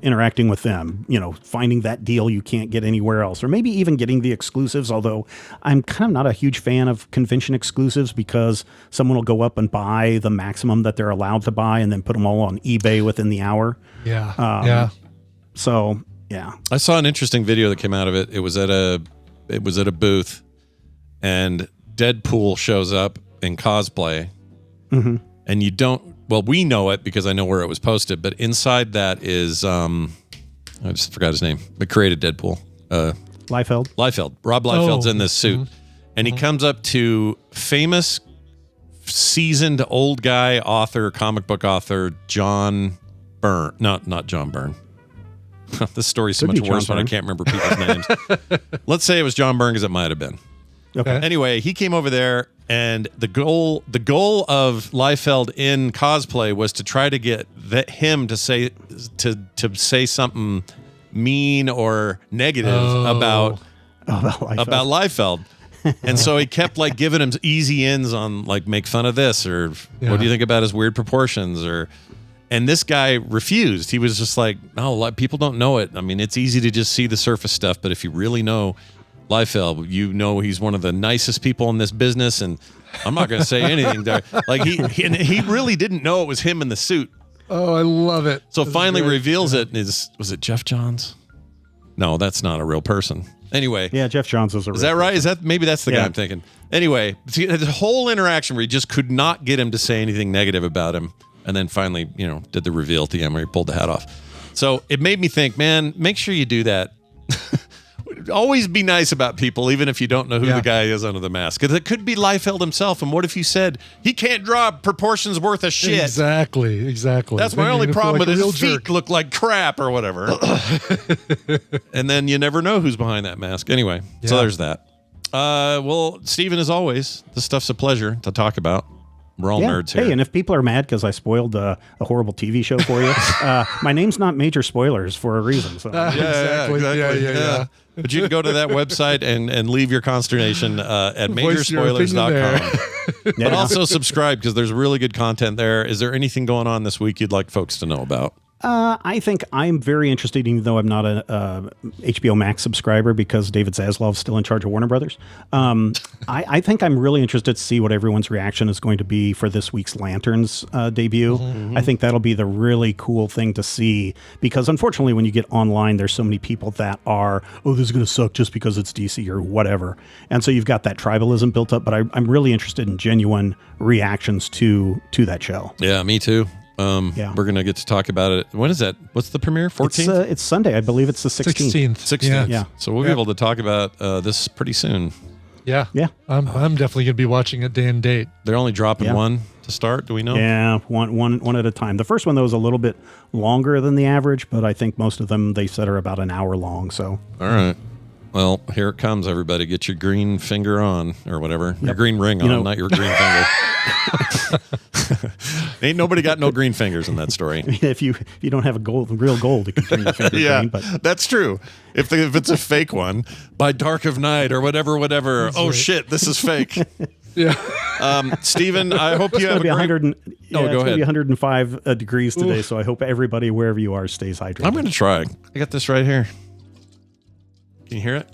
Speaker 9: interacting with them, finding that deal you can't get anywhere else, or maybe even getting the exclusives. Although I'm kind of not a huge fan of convention exclusives, because someone will go up and buy the maximum that they're allowed to buy and then put them all on eBay within the hour. So I saw
Speaker 4: an interesting video that came out of it. It was at a booth, and Deadpool shows up in cosplay, and you don't. Well, we know it because I know where it was posted, but inside that is, I just forgot his name, but created Deadpool.
Speaker 9: Liefeld.
Speaker 4: Rob Liefeld's in this suit. And he comes up to famous, seasoned old guy author, comic book author, John Byrne. Not John Byrne. This story's so much worse when I can't remember people's names. Let's say it was John Byrne, because it might have been.
Speaker 9: Okay.
Speaker 4: Anyway, he came over there, and the goal of Liefeld in cosplay was to try to get him to say something mean or negative about Liefeld. And so he kept like giving him easy ins on like make fun of this or what do you think about his weird proportions and this guy refused. He was just like, no, people don't know it. I mean, it's easy to just see the surface stuff, but if you really know Liefeld, you know he's one of the nicest people in this business, and I'm not going to say anything there. Like he really didn't know it was him in the suit.
Speaker 5: Oh, I love it.
Speaker 4: So finally reveals it. Was it Jeff Johns? No, that's not a real person. Anyway.
Speaker 9: Yeah, Jeff Johns is a real
Speaker 4: Is that right?
Speaker 9: person.
Speaker 4: Maybe that's the guy I'm thinking. Anyway, the whole interaction where he just could not get him to say anything negative about him. And then finally, did the reveal at the end where he pulled the hat off. So it made me think, man, make sure you do that. Always be nice about people, even if you don't know who the guy is under the mask. Because it could be Liefeld himself. And what if you said, he can't draw proportions worth of shit?
Speaker 5: Exactly.
Speaker 4: That's my only problem with his feet look like crap or whatever. And then you never know who's behind that mask. Anyway, so there's that. Well, Stephen, as always, this stuff's a pleasure to talk about. We're all nerds here.
Speaker 9: Hey, and if people are mad because I spoiled a horrible TV show for you, my name's not Major Spoilers for a reason. So.
Speaker 5: Exactly. Yeah.
Speaker 4: But you can go to that website and leave your consternation at majorspoilers.com. But also subscribe because there's really good content there. Is there anything going on this week you'd like folks to know about?
Speaker 9: I think I'm very interested, even though I'm not a HBO Max subscriber because David Zaslav's still in charge of Warner Brothers. I think I'm really interested to see what everyone's reaction is going to be for this week's Lanterns debut. I think that'll be the really cool thing to see because unfortunately when you get online, there's so many people that are, this is going to suck just because it's DC or whatever. And so you've got that tribalism built up, but I'm really interested in genuine reactions to that show.
Speaker 4: Yeah, me too. We're going to get to talk about it. When is that? What's the premiere? 14th?
Speaker 9: It's Sunday. I believe it's the 16th.
Speaker 4: 16th.
Speaker 9: Yeah.
Speaker 4: So we'll be able to talk about this pretty soon.
Speaker 5: Yeah. I'm definitely going to be watching it day and date.
Speaker 4: They're only dropping one to start. Do we know?
Speaker 9: Yeah, one at a time. The first one, though, is a little bit longer than the average, but I think most of them, they said, are about an hour long. So.
Speaker 4: All right. Well, here it comes, everybody. Get your green finger on, or whatever. Your green ring on, not your green finger. Ain't nobody got no green fingers in that story.
Speaker 9: If you don't have real gold, it can turn your finger green. But
Speaker 4: that's true. If it's a fake one, by dark of night or whatever. That's right. Shit, this is fake.
Speaker 5: Yeah.
Speaker 4: Stephen, I hope you have a great...
Speaker 9: go ahead.
Speaker 4: It's going
Speaker 9: to be 105 degrees today, so I hope everybody, wherever you are, stays hydrated.
Speaker 4: I'm going to try. I got this right here. Can you hear it?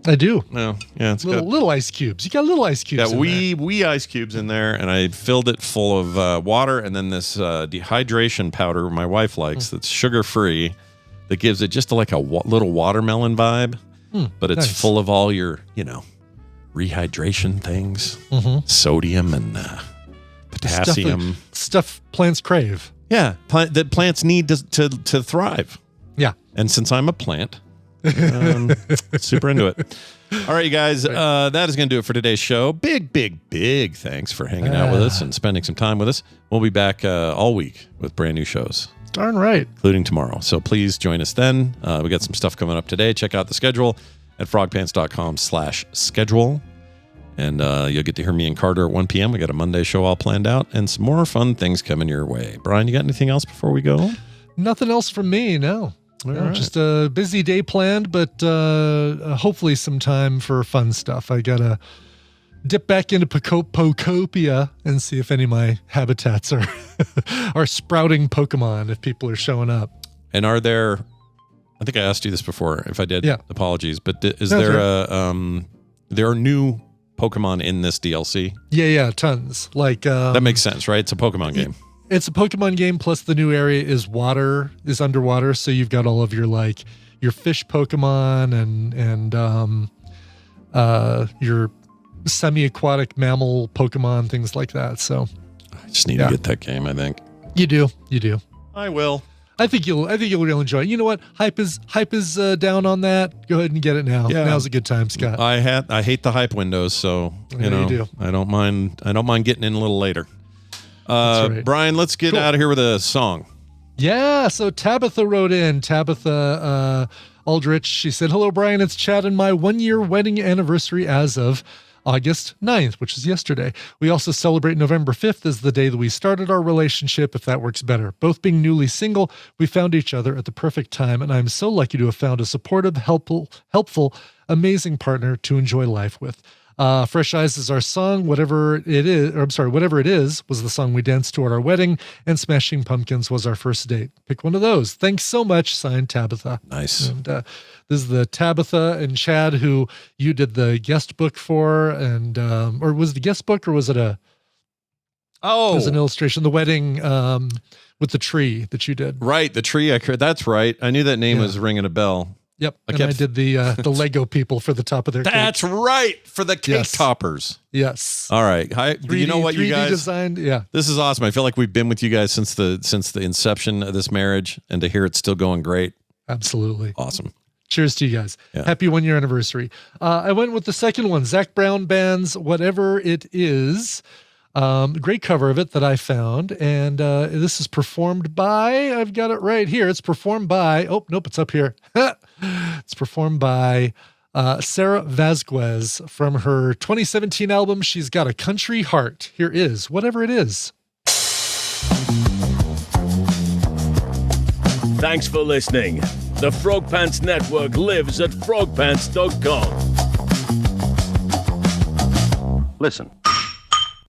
Speaker 5: I do.
Speaker 4: No, yeah, it's good.
Speaker 5: Little ice cubes. You got little ice cubes.
Speaker 4: Yeah, wee ice cubes in there, and I filled it full of water, and then this dehydration powder my wife likes that's sugar free, that gives it just like a little watermelon vibe, but it's full of all your rehydration things, sodium and potassium
Speaker 5: stuff plants crave.
Speaker 4: Yeah, that plants need to thrive.
Speaker 5: Yeah,
Speaker 4: and since I'm a plant. Super into it. All right, you guys, that is going to do it for today's show. Big thanks for hanging out with us and spending some time with us. We'll be back all week with brand new shows.
Speaker 5: Darn right.
Speaker 4: Including tomorrow. So please join us then. We got some stuff coming up today. Check out the schedule at frogpants.com/schedule. And you'll get to hear me and Carter at 1 p.m. We got a Monday show all planned out and some more fun things coming your way. Brian, you got anything else before we go?
Speaker 5: Nothing else from me, no. Right. Just a busy day planned, but hopefully some time for fun stuff. I got to dip back into Pokopia and see if any of my habitats are sprouting Pokemon, if people are showing up.
Speaker 4: And are there, I think I asked you this before. If I did, apologies. But is there there are new Pokemon in this DLC?
Speaker 5: Yeah, tons. Like
Speaker 4: that makes sense, right? It's a Pokemon game.
Speaker 5: It's a Pokemon game, plus the new area is underwater, so you've got all of your your fish Pokemon and your semi-aquatic mammal Pokemon, things like that. So
Speaker 4: I just need to get that game, I think.
Speaker 5: You do.
Speaker 4: I will.
Speaker 5: I think you'll really enjoy it. You know what? Hype is down on that. Go ahead and get it now. Yeah. Now's a good time, Scott.
Speaker 4: I hate the hype windows, so you do. I don't mind getting in a little later. Right. Brian, let's get out of here with a song.
Speaker 5: Yeah, so Tabitha wrote in. Tabitha Aldrich, she said, "Hello, Brian. It's Chad and my 1-year wedding anniversary as of August 9th, which is yesterday. We also celebrate November 5th as the day that we started our relationship, if that works better. Both being newly single, we found each other at the perfect time, and I'm so lucky to have found a supportive, helpful, amazing partner to enjoy life with. Fresh Eyes is our song. Whatever it is was the song we danced to at our wedding, and Smashing Pumpkins was our first date. Pick one of those. Thanks so much. Signed, Tabitha.
Speaker 4: Nice.
Speaker 5: And this is the Tabitha and Chad who you did the guest book for, and or was it the guest book, or was it it was an illustration, the wedding with the tree that you did.
Speaker 4: Right, the tree. That's right. I knew that name was ringing a bell.
Speaker 5: Yep, I did the Lego people for the top of their cake.
Speaker 4: That's right, for the cake toppers.
Speaker 5: Yes.
Speaker 4: All right. You know what, you guys?
Speaker 5: Designed, yeah.
Speaker 4: This is awesome. I feel like we've been with you guys since the inception of this marriage, and to hear it's still going great.
Speaker 5: Absolutely.
Speaker 4: Awesome.
Speaker 5: Cheers to you guys.
Speaker 4: Yeah.
Speaker 5: Happy 1 year anniversary. I went with the second one, Zach Brown Band's Whatever It Is. Great cover of it that I found, and this is performed by, I've got it right here. It's performed by, oh, nope, it's up here. It's performed by Sarah Vasquez from her 2017 album, She's Got a Country Heart. Here is Whatever It Is.
Speaker 10: Thanks for listening. The Frog Pants Network lives at frogpants.com.
Speaker 11: Listen.